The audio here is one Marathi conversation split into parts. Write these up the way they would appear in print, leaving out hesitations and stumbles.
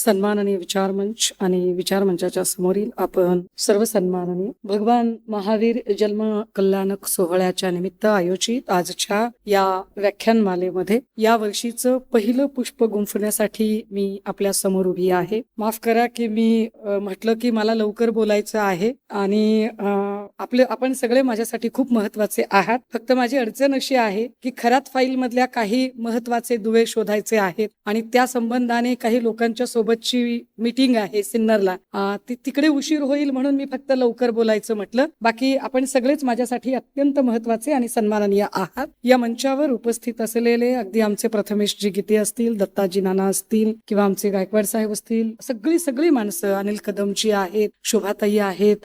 सन्माननीय विचारमंच आणि विचारमंचाच्या समोरील आपण सर्व सन्माननीय भगवान महावीर जन्म कल्याणक सोहळ्याच्या निमित्त आयोजित आजच्या या व्याख्यानमालेमध्ये या वर्षीचं पहिलं पुष्प गुंफण्यासाठी मी आपल्या समोर उभी आहे. माफ करा की मी म्हटलं की मला लवकर बोलायचं आहे आणि आपण सगळे माझ्यासाठी खूप महत्वाचे आहात. फक्त माझी अडचण अशी आहे की खरात फाईल मधल्या काही महत्वाचे दुवे शोधायचे आहेत आणि त्या संबंधाने काही लोकांच्या सोबतची मीटिंग आहे सिन्नरला, तिकडे उशीर होईल म्हणून मी फक्त लवकर बोलायचं म्हटलं. बाकी आपण सगळेच माझ्यासाठी अत्यंत महत्वाचे आणि सन्माननीय आहात. या मंचावर उपस्थित असलेले अगदी आमचे प्रथमेशजी गीते असतील, दत्ताजी नाना असतील किंवा आमचे गायकवाड साहेब असतील, सगळी माणसं, अनिल कदमजी आहेत, शोभाताई आहेत,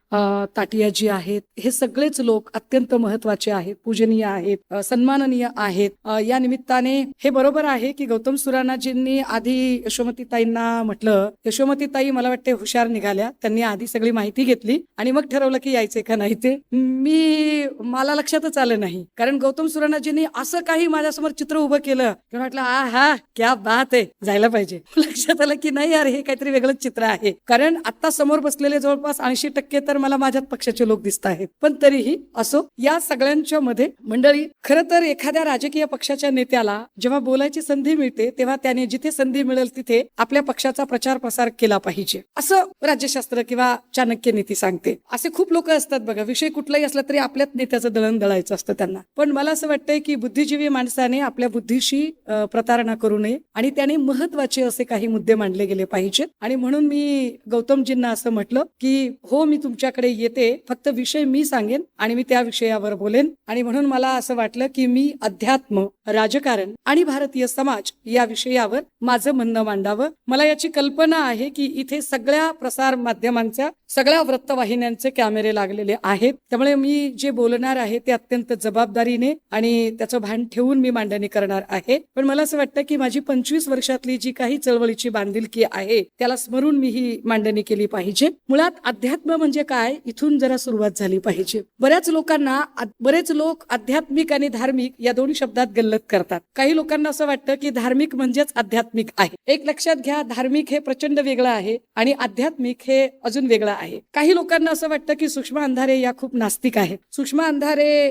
ताटियाजी आहेत, हे सगळेच लोक अत्यंत महत्वाचे आहेत, पूजनीय आहेत, सन्माननीय आहेत. या निमित्ताने हे बरोबर आहे की गौतम सुरानाजींनी आधी यशोमतीताईंना म्हटलं, यशोमतीताई मला वाटते हुशार निघाल्या, त्यांनी आधी सगळी माहिती घेतली आणि मग ठरवलं की यायचे का नाही. ते मला लक्षातच आलं नाही, कारण गौतम सुरानाजींनी असं काही माझ्यासमोर चित्र उभं केलं की म्हटलं हा क्या बात आहे, जायला पाहिजे. लक्षात आलं की नाही यार, हे काहीतरी वेगळंच चित्र आहे, कारण आता समोर बसलेले जवळपास 80% तर मला माझ्याच पक्षाचे लोक दिसत आहेत. पण तरीही असो, या सगळ्यांच्या मध्ये मंडळी, खरं तर एखाद्या राजकीय पक्षाच्या नेत्याला जेव्हा बोलायची संधी मिळते तेव्हा त्याने जिथे संधी मिळेल तिथे आपल्या पक्षाचा प्रचार प्रसार केला पाहिजे, असं राज्यशास्त्र किंवा चाणक्य नीती सांगते. असे खूप लोक असतात बघा, विषय कुठलाही असला तरी आपल्याच नेत्याचं दळण दळायचं असतं त्यांना. पण मला असं वाटतंय की बुद्धिजीवी माणसाने आपल्या बुद्धीशी प्रतारणा करू नये आणि त्याने महत्वाचे असे काही मुद्दे मांडले गेले पाहिजेत. आणि म्हणून मी गौतमजींना असं म्हटलं की हो, मी तुमच्याकडे येते, फक्त विषय मी सांगेन आणि मी त्या विषयावर बोलेन. आणि म्हणून मला असं वाटलं की मी अध्यात्म, राजकारण आणि भारतीय समाज या विषयावर माझं म्हणणं मांडावं. मला याची कल्पना आहे की इथे सगळ्या प्रसार माध्यमांच्या, सगळ्या वृत्तवाहिन्यांचे कॅमेरे लागलेले आहेत, त्यामुळे मी जे बोलणार आहे ते अत्यंत जबाबदारीने आणि त्याचं भान ठेवून मी मांडणी करणार आहे. पण मला असं वाटतं की माझी 25 वर्षातली जी काही चळवळीची बांधिलकी आहे त्याला स्मरून मी ही मांडणी केली पाहिजे. मुळात अध्यात्म म्हणजे काय, इथून जरा सुरुवात झाली पाहिजे. बरेच लोक आध्यात्मिक आणि धार्मिक या दोन शब्दात गल्लत करतात. काही लोकांना असं वाटतं की धार्मिक म्हणजेच आध्यात्मिक आहे. एक लक्षात घ्या, धार्मिक हे प्रचंड वेगळं आहे आणि आध्यात्मिक हे अजून वेगळं आहे. काही लोकांना असं वाटतं की सुषमा अंधारे या खूप नास्तिक आहेत. सुषमा अंधारे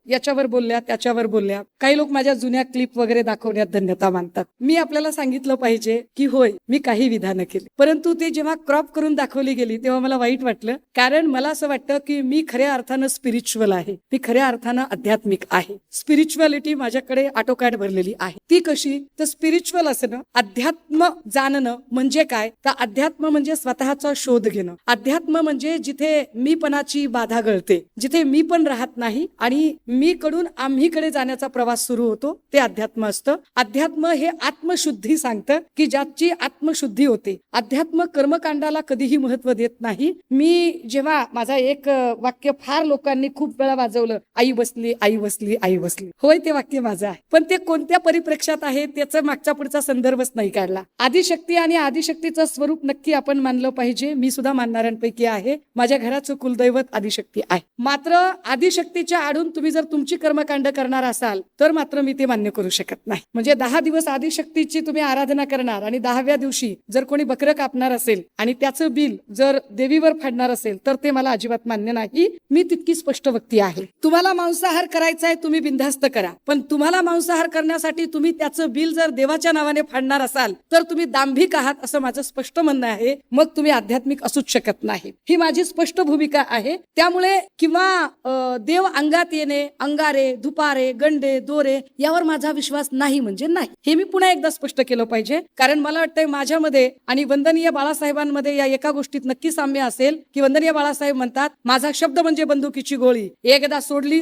याच्यावर बोलल्या, त्याच्यावर बोलल्या. काही लोक माझ्या जुन्या क्लिप वगैरे दाखवण्यात धन्यता मानतात. मी आपल्याला सांगितलं पाहिजे की होय, मी काही विधानं केली, परंतु ते जेव्हा क्रॉप करून दाखवली गेली तेव्हा मला वाईट वाटलं, कारण मला असं वाटतं की मी खऱ्या अर्थानं स्पिरिच्युअल आहे, मी खऱ्या अर्थानं आध्यात्मिक आहे. स्पिरिच्युअलिटी माझ्याकडे आटोकॅट भरलेली आहे. ती कशी, तर स्पिरिच्युअल असणं, अध्यात्म जाणणं म्हणजे काय, तर अध्यात्म म्हणजे स्वतःचा शोध घेणं. अध्यात्म म्हणजे जिथे मीपणाची बाधा गळते, जिथे मी पण राहत नाही आणि मी कडून आम्हीकडे जाण्याचा प्रवास सुरू होतो, ते अध्यात्म असतं. अध्यात्म हे आत्मशुद्धी सांगतं की ज्याची आत्मशुद्धी होते. अध्यात्म कर्मकांडाला कधीही महत्व देत नाही. मी जेव्हा माझा एक वाक्य फार लोकांनी खूप वेळा वाजवलं, आई बसली, आई बसली, आई बसली. होय, ते वाक्य माझं आहे, पण ते कोणत्या परिप्रेक्षात आहे त्याचा मागचा पुढचा संदर्भच नाही काढला. आदिशक्ती आणि आदिशक्तीचं स्वरूप नक्की आपण मानलं पाहिजे. मी सुद्धा मानणाऱ्यांपैकी आहे. माझ्या घराचं कुलदैवत आदिशक्ती आहे. मात्र आदिशक्तीच्या आडून तुम्ही जर तुमची कर्मकांड करणार असाल तर मात्र मी ते मान्य करू शकत नाही. म्हणजे 10 दिवस आदिशक्तीची तुम्ही आराधना करणार आणि 10व्या दिवशी जर कोणी बकरं कापणार असेल आणि त्याचं बिल जर देवीवर फाडणार असेल तर ते मला अजिबात मान्य नाही. मी तितकी स्पष्ट व्यक्ती आहे. तुम्हाला मांसाहार करायचा आहे, तुम्ही बिनधास्त करा, पण तुम्हाला मांसाहार करण्यासाठी तुम्ही त्याचं बिल जर देवाच्या नावाने फाडणार असाल तर तुम्ही दांभिक आहात, असं माझं स्पष्ट म्हणणं आहे. मग तुम्ही आध्यात्मिक असूच शकत नाही. ही माझी स्पष्ट भूमिका आहे. त्यामुळे किंवा देव अंगात येणे, अंगारे, धुपारे, गंडे, दोरे यावर माझा विश्वास नाही म्हणजे नाही, हे मी पुन्हा एकदा स्पष्ट केलं पाहिजे. कारण मला वाटतंय माझ्यामध्ये आणि वंदनीय बाळासाहेबांमध्ये या एका गोष्टीत नक्की साम्य असेल की वंदनीय बाळासाहेब म्हणतात, माझा शब्द म्हणजे बंदुकीची गोळी, एकदा सोडली,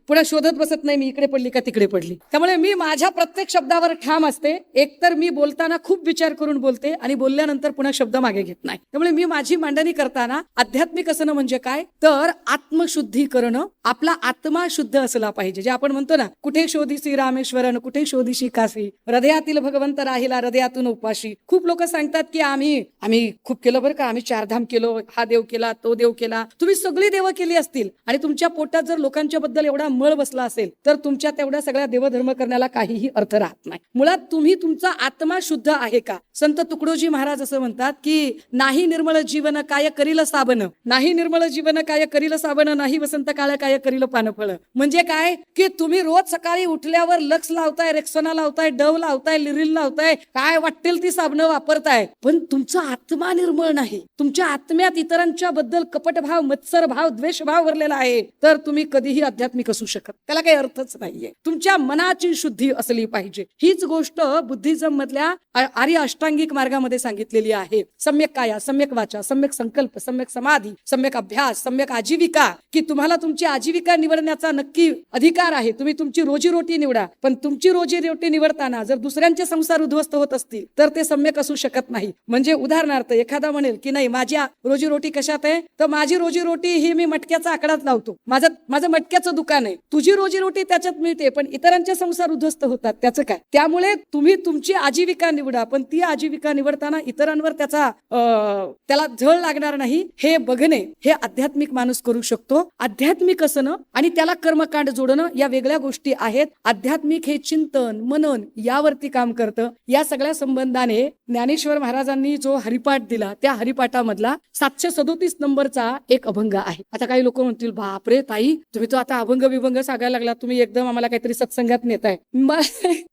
पुन्हा शोधत बसत नाही मी इकडे पडली का तिकडे पडली. त्यामुळे मी माझ्या प्रत्येक शब्दावर ठाम असते. एकतर मी बोलताना खूप विचार करून बोलते आणि बोलल्यानंतर पुन्हा शब्द मागे घेत नाही. त्यामुळे मी माझी मांडणी करताना आध्यात्मिक असणं म्हणजे काय, तर आत्मशुद्धी करणं. आपला आत्मा शुद्ध असला पाहिजे. जे आपण म्हणतो ना, कुठे शोधिसी रामेश्वरन, कुठे शोधिशी काशी, हृदयातील भगवंत राहिला हृदयातून उपाशी. खूप लोक सांगतात की आम्ही खूप केलं बरं का, आम्ही 4 धाम केलो, हा देव केला, तो देव केला. तुम्ही सगळी देव केली असतील आणि तुमच्या पोटात जर लोकांच्या बद्दल एवढा मळ बसला असेल तर तुमच्या तेवढ्या सगळ्या देवधर्म करण्याला काहीही अर्थ राहत नाही. मुळात तुम्ही तुमचा आत्मा शुद्ध आहे का? संत संत तुकडोजी महाराज असं म्हणतात की नाही निर्मळ जीवन काय करील साबन, नाही निर्मळ जीवन काय करील साबन, नाही वसंत काळ काय करील पानफळ. म्हणजे काय की तुम्ही रोज सकाळी उठल्यावर लक्स लावताय, रेक्सोना लावताय, डव लावताय, लिरिल लावताय, काय वाटेल ती साबणं वापरताय, पण तुमचा आत्मा निर्मळ नाही, तुमच्या आत्म्यात इतरांच्या बद्दल कपटभाव, मत्सरभाव, द्वेषभाव भरलेला आहे, तर तुम्ही कधीही आध्यात्मिक असू शकत, त्याला काही अर्थच नाहीये. तुमच्या मनाची शुद्धी असली पाहिजे. हीच गोष्ट बुद्धिझम मधल्या आर्य अष्टांगिक मार्गामध्ये सांगितलेली आहे. सम्यक काया, सम्यक वाचा, सम्यक संकल्प, सम्यक समाधी, सम्यक अभ्यास, सम्यक आजीविका, की तुम्हाला तुमची आजीविका निवडण्याचा नक्की अधिकार आहे. तुम्ही तुमची रोजीरोटी निवडा, पण तुमची रोजीरोटी निवडताना जर दुसऱ्यांचे संसार उद्ध्वस्त होत असतील तर ते सम्यक असू शकत नाही. म्हणजे उदाहरणार्थ एखादा म्हणेल की नाही माझी रोजीरोटी कशात आहे, तर माझी रोजीरोटी ही मी मटक्याचा आकडाच लावतो, माझं मटक्याचं दुकान आहे. तुझी रोजीरोटी त्याच्यात मिळते, पण इतरांचे संसार उद्ध्वस्त होतात, त्याचं काय? त्यामुळे तुम्ही तुमची आजीविका निवडा, पण ती आजीविका निवडताना इतरांवर त्याला झळ लागणार नाही हे बघणे, हे आध्यात्मिक माणूस करू शकतो. आध्यात्मिक असणं आणि त्याला कर्मकांड जोडणं या वेगळ्या गोष्टी आहेत. आध्यात्मिक हे चिंतन, मनन यावरती काम करतं. या सगळ्या संबंधाने ज्ञानेश्वर महाराजांनी जो हरिपाठ दिला, त्या हरिपाठामधला 737 नंबरचा एक अभंग आहे. आता काही लोक म्हणतील बापरे ताई, तुम्ही तो आता अभंग विभंग सांगायला लागला, तुम्ही एकदम आम्हाला काहीतरी सत्संगात नेताय.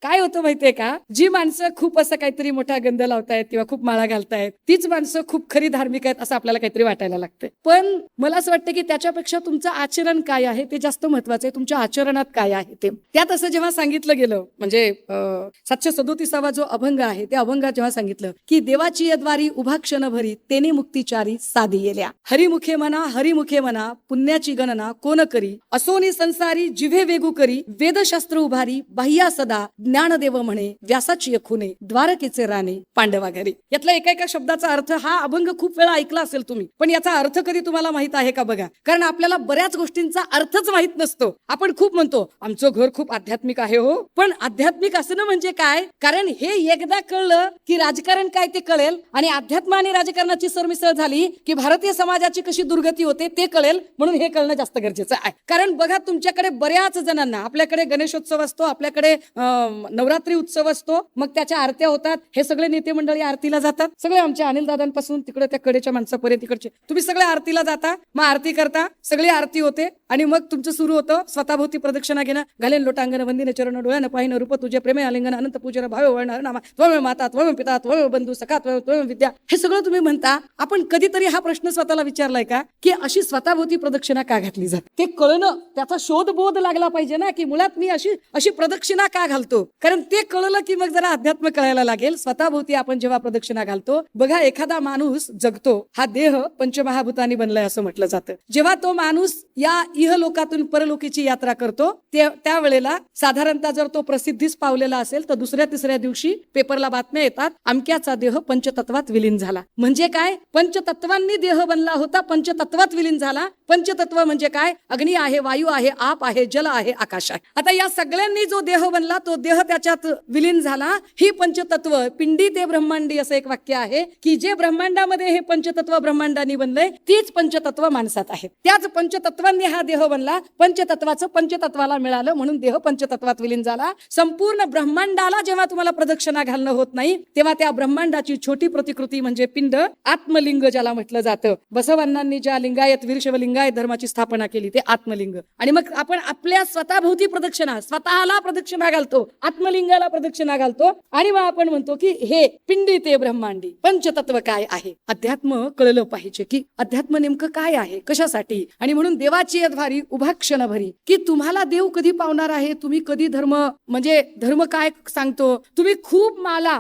काय होतं माहितीये का, जी माणसं खूप असं काहीतरी मोठा गंध लावतायत किंवा खूप माळा घालतायत, तीच माणसं खूप खरी धार्मिक आहेत असं आपल्याला काहीतरी वाटायला लागते. पण मला असं वाटतं की त्याच्यापेक्षा तुमचं आचरण काय आहे ते जास्त महत्वाचं आहे. तुमच्या आचरणात काय आहे ते. त्यात असं जेव्हा सांगितलं गेलं, म्हणजे 737 जो अभंग आहे त्या अभंगात जेव्हा सांगितलं की देवाची यद्वारी उभा क्षण भरी तेने मुक्तिचारी साधी येल्या, हरिमुखे म्हणा पुण्याची गणना कोण करी, असोनी संसारी जिव्हे वेगू करी, वेदशास्त्र उभारी बाह्या सदा, ज्ञानदेव म्हणे व्यासाची खुने, द्वारकेचे राणे पांडवा घरी. यातला एका शब्दाचा अर्थ हा अभंग खूप वेळा ऐकला असेल तुम्ही, पण याचा अर्थ कधी तुम्हाला माहित आहे का बघा. कारण आपल्याला बऱ्याच गोष्टींचा अर्थच माहित नसतो. आपण खूप म्हणतो आमचं घर खूप आध्यात्मिक आहे हो, पण आध्यात्मिक असणं म्हणजे काय? कारण हे एकदा कळलं की राजकारण काय ते कळेल, आणि अध्यात्म आणि राजकारणाची सरमिसळ झाली की भारतीय समाजाची कशी दुर्गती होते ते कळेल. म्हणून हे कळणं जास्त गरजेचं आहे. कारण बघा तुमच्याकडे बऱ्याच जणांना, आपल्याकडे गणेशोत्सव असतो, आपल्याकडे नवरात्री उत्सव असतो, मग त्याच्या आरत्या होतात, हे सगळे नेते मंडळी आरतीला जातात, सगळे आमच्या अनिल दादांपासून तिकडे त्या कडेच्या माणसापर्यंत तिकडचे तुम्ही सगळे आरतीला जाता, मग आरती करता, सगळी आरती होते आणि मग तुमचं सुरू होतं स्वतःभोवती प्रदक्षिणा घेणं, घालेन लोटांगण वंदिने चरण डोळ्यानं पाहिनं रूप तुझे प्रेमे आलिंगन अनंत पूजन भावे वळणार नामा त्वमेव माता त्वमेव पिता त्वमेव बंधू सखा त्वमेव विद्या, हे सगळं तुम्ही म्हणता. आपण कधीतरी हा प्रश्न स्वतःला विचारलाय का की अशी स्वतःभोवती प्रदक्षिणा का घातली जाते? ते कळणं, त्याचा शोध बोध लागला पाहिजे ना, की मुळात मी अशी प्रदक्षिणा का घालतो. कारण ते कळलं की मग जरा अध्यात्म कळायला लागेल. स्वतःभोवती आपण जेव्हा प्रदक्षिणा घालतो, बघा एखादा माणूस जगतो, हा देह पंचमहाभूतांनी बनलाय असं म्हटलं जातं. जेव्हा तो माणूस या इहलोकातून परलोकीची यात्रा करतो त्यावेळेला साधारणतः जर तो प्रसिद्धीस पावलेला असेल तर दुसऱ्या तिसऱ्या दिवशी पेपरला बातम्या येतात, अमक्याचा देह पंचतत्वात विलीन झाला. म्हणजे काय? पंचतत्वांनी देह बनला होता, पंचतत्वात विलीन झाला. पंचतत्व म्हणजे काय? अग्नी आहे, वायू आहे, आप आहे, जल आहे, आकाश आहे. आता या सगळ्यांनी जो देह बनला तो देह त्याच्यात विलीन झाला. ही पंचतत्व पिंडी ते ब्रह्मांडी असं एक वाक्य आहे की जे ब्रह्मांडामध्ये हे पंचतत्व ब्रह्मांडाने बनलंय, तीच पंचतत्व माणसात आहेत. त्याच पंचतत्वांनी हा देह बनला, पंचतत्वाचं पंचतत्वाला मिळालं, म्हणून देह पंचतत्वात विलीन झाला. संपूर्ण ब्रह्मांडाला जेव्हा तुम्हाला प्रदक्षिणा घालणं होत नाही, तेव्हा त्या ब्रह्मांडाची छोटी प्रतिकृती म्हणजे पिंड, आत्मलिंग ज्याला म्हटलं जातं. बसवांनांनी ज्या लिंगायत वीरशैवलिंगायत धर्माची स्थापना केली ते आत्मलिंग. आणि मग आपण आपल्या स्वतःभोवती प्रदक्षिणा, स्वतःला प्रदक्षिणा घालतो, आत्मलिंगाला प्रदक्षिणा घालतो, आणि मग आपण म्हणतो की हे पिंडी ते ब्रह्मांडी पंचतत्व काय आहे. अध्यात्म कळलं पाहिजे की अध्यात्म नेमकं काय आहे, कशासाठी. आणि म्हणून देवाची यद्वारी उभा क्षण भरी, की तुम्हाला देव कधी पावणार आहे, तुम्ही कधी धर्म म्हणजे धर्म काय सांगतो. तुम्ही खूप माला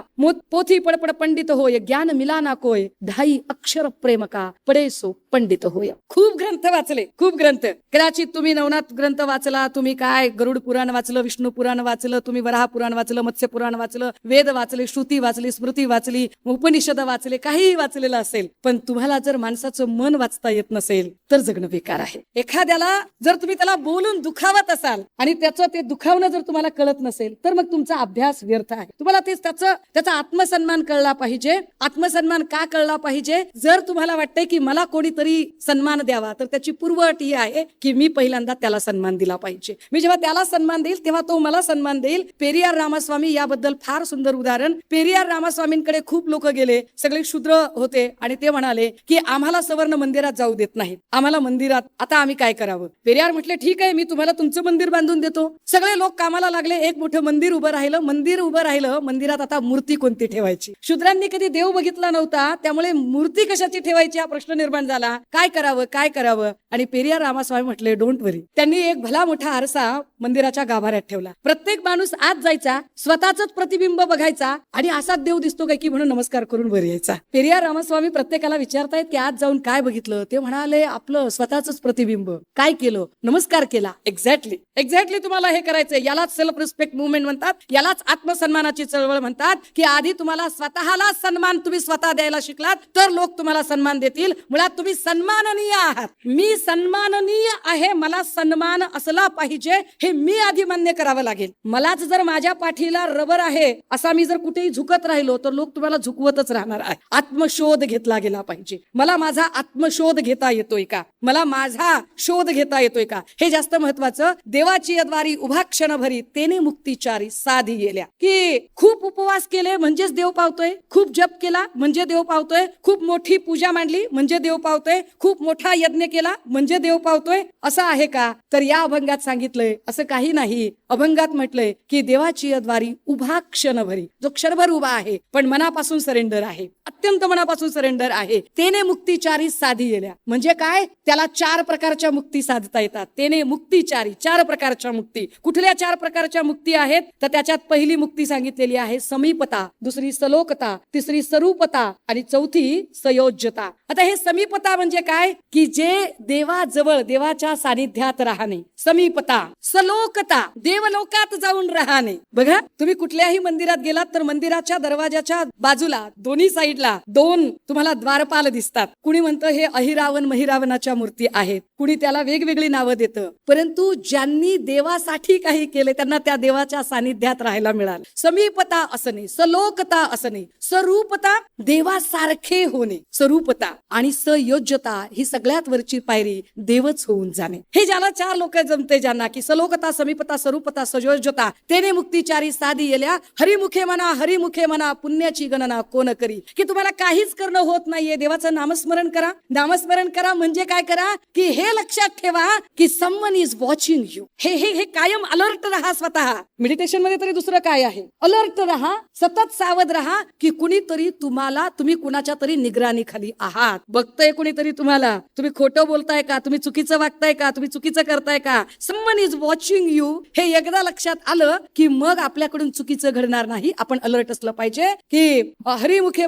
पोथी पडपड पंडित होय, ज्ञान मिलाना कोय, ढाई अक्षर प्रेम का पडेसो पंडित होय. खूप ग्रंथ वाचले, खूप ग्रंथ. कदाचित तुम्ही नवनाथ ग्रंथ वाचला, तुम्ही काय गरुड पुराण वाचलं, विष्णू पुराण वाचलं, तुम्ही वराह पुराण वाचलं, मत्स्य पुराण वाचलं, वेद वाचले, श्रुती वाचली, स्मृती वाचली, उपनिषद वाचले, काहीही वाचलेलं असेल, पण तुम्हाला जर माणसाचं मन वाचता येत नसेल तर जगणं बेकार आहे. एखाद्याला जर तुम्ही त्याला बोलून दुखावत असाल आणि त्याचं ते दुखावणं जर तुम्हाला कळत नसेल तर मग तुमचा अभ्यास व्यर्थ आहे. तुम्हाला तेच त्याचा आत्मसन्मान कळला पाहिजे. आत्मसन्मान का कळला पाहिजे? जर तुम्हाला वाटतंय की मला कोणीतरी सन्मान द्यावा तर त्याची पूर्वअट ही आहे की मी पहिल्यांदा त्याला सन्मान दिला पाहिजे. मी जेव्हा त्याला सन्मान देईल तेव्हा तो मला सन्मान देईल. पेरियार रामस्वामी याबद्दल फार सुंदर उदाहरण. पेरियार रामास्वामींकडे खूप लोक गेले, सगळे शूद्र होते आणि ते म्हणाले की आम्हाला सवर्ण मंदिरात जाऊ देत नाहीत, आम्हाला मंदिरात, आता आम्ही काय करावं? पेरियार म्हटले ठीक आहे, मी तुम्हाला तुमचं मंदिर बांधून देतो. सगळे लोक कामाला लागले, एक मोठं मंदिर उभं राहिलं. मंदिरात आता मूर्ती कोणती ठेवायची? शूद्रांनी कधी देव बघितला नव्हता, त्यामुळे मूर्ती कशाची ठेवायची हा प्रश्न निर्माण झाला. काय करावं? आणि पेरियार रामास्वामी म्हटले डोंट वरी. त्यांनी एक भला मोठा आरसा मंदिराच्या गाभाऱ्यात ठेवला. प्रत्येक माणूस आत जायचा, स्वतःच प्रतिबिंब बघायचा आणि असाच देव दिसतो काय की म्हणून नमस्कार करून वर यायचा. पेरियार रामास्वामी प्रत्येकाला विचारतायत की आत जाऊन काय बघितलं? ते म्हणाले आपलं स्वतःच प्रतिबिंब. काय केलं? नमस्कार केला. एक्झॅक्टली तुम्हाला हे करायचंय. यालाच सेल्फ रिस्पेक्ट मुवमेंट म्हणतात, यालाच आत्मसन्मानाची चळवळ म्हणतात, की आधी तुम्हाला स्वतःला सन्मान तुम्ही स्वतः द्यायला शिकलात तर लोक तुम्हाला सन्मान देतील. मुळात तुम्ही सन्माननीय आहात. मी सन्माननीय आहे, मला सन्मान असला पाहिजे हे मी आधी मान्य करावं लागेल. मलाच जर माझ्या पाठीला रबर आहे असा मी जर कुठेही झुकत राहिलो तर लोक तुम्हाला झुकवतच राहणार आहे. आत्मशोध घेतला गेला पाहिजे. मला माझा आत्मशोध घेता येतोय का? मला माझा शोध घेता येतोय का? हे जास्त महत्वाचं. देवाची द्वारी उभा क्षण भरी तेने मुक्तीचारी साधी गेल्या. की खूप उपवास केले म्हणजेच देव पावतोय, खूप जप केला म्हणजे देव पावतोय, खूप मोठी पूजा मांडली म्हणजे देव पावतोय, खूप मोठा यज्ञ केला म्हणजे देव पावतोय, असं आहे का? तर या अभंगात सांगितलंय असं काही नाही. अभंगात म्हटलंय की देवाची द्वारी उभा क्षण भरी, जो क्षणभर उभा आहे पण मनापासून सरेंडर आहे, अत्यंत मनापासून सरेंडर आहे. तेने मुक्तीचारी साधी गेल्या. म्हणजे काय? त्याला 4 प्रकारच्या मुक्ती साधता येतात. तेने मुक्तीचारी, 4 प्रकारच्या मुक्ती. कुठल्या 4 प्रकारच्या मुक्ती आहेत? तर त्याच्यात पहिली मुक्ती सांगितलेली आहे समीपता, दुसरी सलोकता, तिसरी स्वरूपता आणि चौथी संयोज्यता. आता हे समीपता म्हणजे काय? की जे देवाजवळ, देवाच्या सानिध्यात राहणे, समीपता. सलोकता, देवलोकात जाऊन राहणे. बघा, तुम्ही कुठल्याही मंदिरात गेलात तर मंदिराच्या दरवाजाच्या बाजूला दोन्ही साईडला 2 तुम्हाला द्वारपाल दिसतात. कुणी म्हणतं हे अहिरावण महिरावणाच्या मूर्ती आहेत, कुणी त्याला वेगवेगळी नावं देतं. परंतु ज्यांनी देवासाठी काही केले त्यांना त्या देवाच्या सानिध्यात राहायला मिळालं. समीपता असं नाही, सलोकता असं नाही, स्वरूपता देवासारखे होणे, स्वरूपता आणि संयोज्यता ही सगळ्यात वरची पायरी देवच होऊन जाणे. हे ज्याला 4 लोक जमते, ज्यांना की सलोकता, समीपता, स्वरूपता, संयोज्यता. तेने मुक्तीचारी साधी गेल्या. हरिमुखे म्हणा पुण्याची गणना कोण करी. की तुम्हाला काहीच करणं होत नाहीये, देवाचं नामस्मरण करा. नामस्मरण करा म्हणजे काय करा? की हे लक्षात ठेवा की समवन इज वॉचिंग यू. हे कायम अलर्ट रहा स्वतः. मेडिटेशन मध्ये तरी दुसरं काय आहे? अलर्ट रहा, सतत सावध रहा की कुणीतरी तुम्हाला, तुम्ही कुणाच्या तरी निगराणी खाली आहात. बघतय कुणीतरी तुम्हाला, तुम्ही खोटं बोलताय का, तुम्ही चुकीचं वागताय का, तुम्ही चुकीचं करताय का. समवन इज वॉचिंग यू हे एकदा लक्षात आलं की मग आपल्याकडून चुकीचं घडणार नाही. आपण अलर्ट असलं पाहिजे की हरिमुखे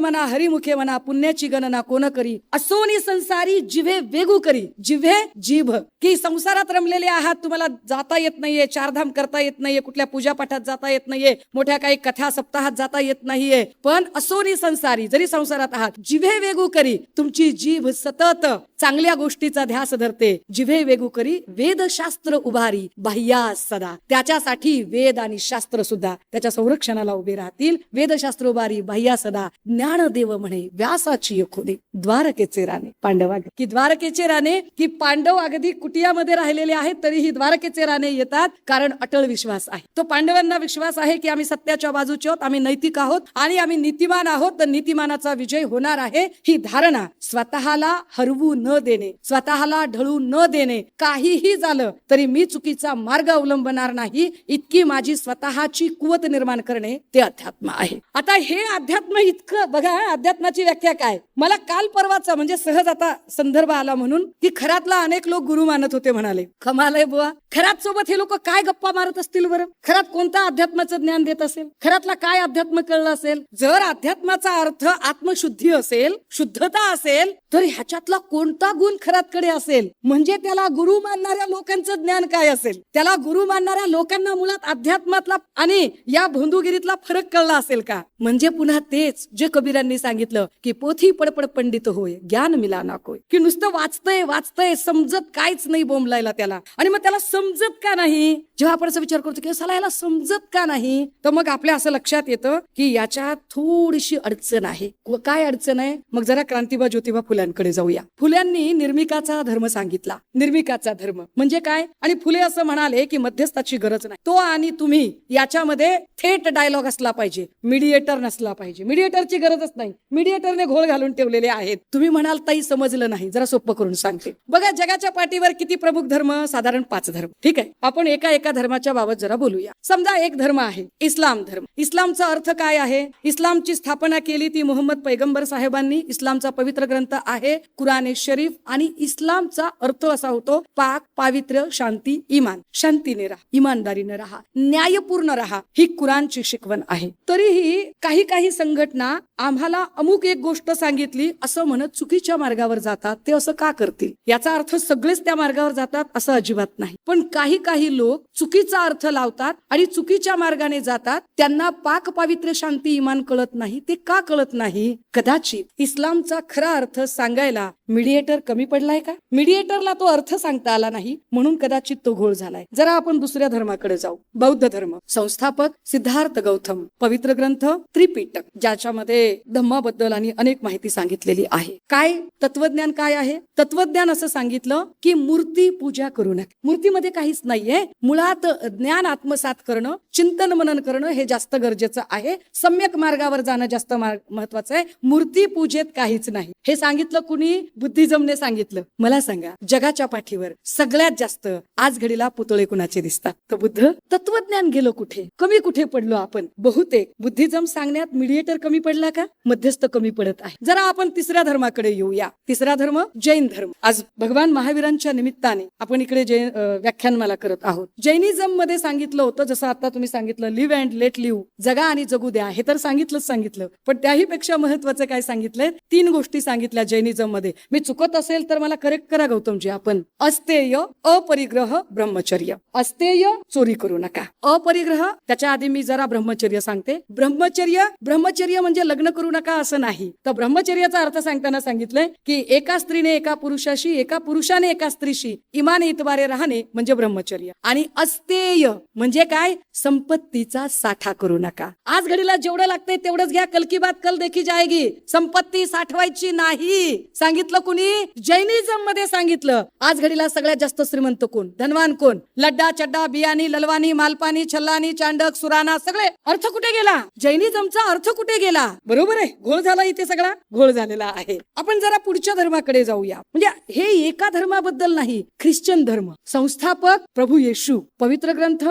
म्हणा पुण्याची गणना कोण करी. असोनी संसारी जिव्हे वेगू करी. जिव्हे जीभ, की संसारात रमलेले आहात, तुम्हाला जाता येत नाहीये, 4 धाम करता येत नाहीये, कुठल्या पूजा पाठात जाता येत नाहीये, मोठ्या काही कथा सप्ताहात जाता येत नाहीये. पण असोनी संसारी, जरी संसारात आहात, जिव्हे वेगू करी, तुमची जीभ सतत चांगल्या गोष्टीचा ध्यास धरते. जिव्हे वेगू करी वेदशास्त्र उभारी बाह्या सदा. त्याच्यासाठी वेद आणि शास्त्र सुद्धा त्याच्या संरक्षणाला उभे राहतील. वेदशास्त्र उभारी बाह्या सदा. ज्ञानदेव म्हणे व्यासाची खोदे. द्वारकेचे राणे पांडवा, की द्वारकेचे राणे, की पांडव अगदी कुटियामध्ये राहिलेले आहेत तरीही द्वारकेचे राणे येतात, कारण अटळ विश्वास आहे. तो पांडवांना विश्वास आहे की आम्ही सत्याच्या बाजूचे आहोत, आम्ही नैतिक आहोत आणि आम्ही नीतिमान आहोत, तर नीतिमानाचा विजय होणार आहे. ही धारणा, स्वतःला हरवू न देणे, स्वतःला ढळू न देणे. काहीही झालं तरी मी चुकीचा मार्ग अवलंबणार नाही, इतकी माझी स्वतःची कुवत निर्माण करणे ते अध्यात्म आहे. आता हे अध्यात्म इतकं बघा, अध्यात्माची व्याख्या काय? मला काल परवाचा म्हणजे सहज आता संदर्भ आला म्हणून, की खरातला अनेक लोक गुरु मानत होते. म्हणाले कमाल आहे बुवा, खरात सोबत हे लोक काय गप्पा मारत असतील बरं? खरात कोणता अध्यात्माचं ज्ञान देत असेल? खरातला काय अध्यात्म कळलं असेल? जर अध्यात्माचा अर्थ आत्मशुद्धी असेल, शुद्धता असेल, तर ह्याच्यातला कोणता गुण खरातकडे असेल? म्हणजे त्याला गुरु मानणाऱ्या लोकांचं ज्ञान काय असेल? त्याला गुरु मानणाऱ्या लोकांना मुळात अध्यात्मातला आणि या भोंदूगिरीतला फरक कळला असेल का? म्हणजे पुन्हा तेच जे कबीरांनी सांगितलं की पोथी पडपड पंडित होय, ज्ञान मिला ना कोय. की नुसतं वाचतय समजत काहीच नाही बोंबलायला त्याला. आणि मग त्याला समजत का नाही? जेव्हा आपण असा विचार करतो की साला याला समजत का नाही, तर मग आपल्या असं लक्षात येतं की याच्यात थोडीशी अडचण आहे. काय अडचण आहे? मग जरा क्रांतिबा ज्योतिबा फुल्यांकडे जाऊया. फुल्यांनी निर्मिकाचा धर्म सांगितला. निर्मिकाचा धर्म म्हणजे काय? आणि फुले असं म्हणाले की मध्यस्थाची गरज नाही. तो आणि तुम्ही याच्यामध्ये थेट डायलॉग असला पाहिजे, मीडिएटर मीडिएटर नसला पाहिजे. मीडिएटरची गरजच नाही, मीडिएटरने घोळ घालून ठेवलेले आहेत. तुम्ही म्हणाल ताई समजलं नाही, जरा सोपं करून सांगते. बघा, जगाच्या पाठीवर किती प्रमुख धर्म? साधारण 5 धर्म. ठीक आहे, आपण एका धर्माच्या बाबत जरा बोलूया. समजा एक धर्म आहे इस्लाम धर्म. इस्लामचा अर्थ काय आहे? इस्लामची स्थापना केली ती मुहम्मद पैगंबर साहेबांनी. इस्लामचा पवित्र ग्रंथ आहे कुराण शरीफ आणि इस्लामचा अर्थ असा होतो पाक, पावित्र्य, शांती, इमान. शांतीने राहा, इमानदारीने राहा, न्यायपूर्ण राहा, ही कुराणची शिकवण आहे. तरीही काही संघटना आम्हाला अमुक एक गोष्ट सांगितली असं म्हणत चुकीच्या मार्गावर जातात. ते असं का करतील? याचा अर्थ सगळेच त्या मार्गावर जातात असं अजिबात नाही. पण काही लोक चुकीचा अर्थ लावतात आणि चुकीच्या मार्गाने जातात. त्यांना पाक, पावित्र्य, शांती, इमान कळत नाही. ते का कळत नाही? कदाचित इस्लामचा खरा अर्थ सांगायला मीडिएटर कमी पडलाय का? मीडिएटरला तो अर्थ सांगता आला नाही म्हणून कदाचित तो घोळ झालाय. जरा आपण दुसऱ्या धर्माकडे जाऊ. बौद्ध धर्म. संस्थापक सिद्धार्थ गौतम. पवित्र ग्रंथ त्रिपिटक, ज्याच्यामध्ये धम्माबद्दल आणि अनेक माहिती सांगितलेली आहे. काय तत्वज्ञान काय आहे? तत्वज्ञान असं सांगितलं की मूर्ती पूजा करू नका. मूर्तीमध्ये काहीच नाहीये. मुळात ज्ञान आत्मसात करणं, चिंतन मनन करणं हे जास्त गरजेचं आहे. सम्यक मार्गावर जाणं जास्त महत्वाचं आहे. मूर्ती पूजेत काहीच नाही. हे सांगितलं कुणी? बुद्धिझमने सांगितलं. मला सांगा, जगाच्या पाठीवर सगळ्यात जास्त आज घडीला पुतळे कुणाचे दिसतात? तर बुद्ध. तत्वज्ञान गेलो कुठे? कमी कुठे पडलो आपण? बहुतेक बुद्धिझम सांगण्यात मीडिएटर कमी पडला का? मध्यस्थ कमी पडत आहे. जरा आपण तिसऱ्या धर्माकडे येऊया. तिसरा धर्म जैन धर्म. आज भगवान महावीरांच्या निमित्ताने आपण इकडे व्याख्यानमाला करत आहोत. जैनिझम मध्ये सांगितलं होतं, जसं आता तुम्ही सांगितलं, लिव्ह अँड लेट लिव्ह, जगा आणि जगू द्या. हे तर सांगितलं, पण त्याही पेक्षा महत्वाचं काय सांगितलंय? 3 गोष्टी सांगितल्या जैनिझम मध्ये. मी चुकत असेल तर मला करेक्ट करा गौतमजी. आपण अस्तेय, अपरिग्रह, ब्रह्मचर्य. अस्तेय, चोरी करू नका. अपरिग्रह, त्याच्या आधी मी जरा ब्रह्मचर्य सांगते. ब्रह्मचर्य म्हणजे लग्न करू नका असं नाही. तर ब्रह्मचर्याचा अर्थ सांगताना सांगितलंय की एका स्त्रीने एका पुरुषाशी, एका पुरुषाने एका स्त्रीशी इमाने इतबारे राहणे म्हणजे ब्रह्मचर्य. आणि अस्तेय म्हणजे काय? संपत्तीचा साठा करू नका. आज घडीला जेवढं लागतंय तेवढंच घ्या. कल की बात कल देखी जाएगी. संपत्ती साठवायची नाही. सांगितलं कुणी? जैनिझम मध्ये सांगितलं. आज घडीला सगळ्यात जास्त श्रीमंत कोण? धनवान कोण? लड्डा, चड्डा, बियाणी, ललवानी, मालपानी, छल्लानी, चांडक, सुराना, सगळे अर्थ कुठे गेला? जैनिझमचा अर्थ कुठे गेला? बरोबर आहे, घोळ झाला. इथे सगळा घोळ झालेला आहे. आपण जरा पुढच्या धर्माकडे जाऊया. म्हणजे हे एका धर्माबद्दल नाही. ख्रिश्चन धर्म. संस्थापक प्रभू येशू. पवित्र ग्रंथ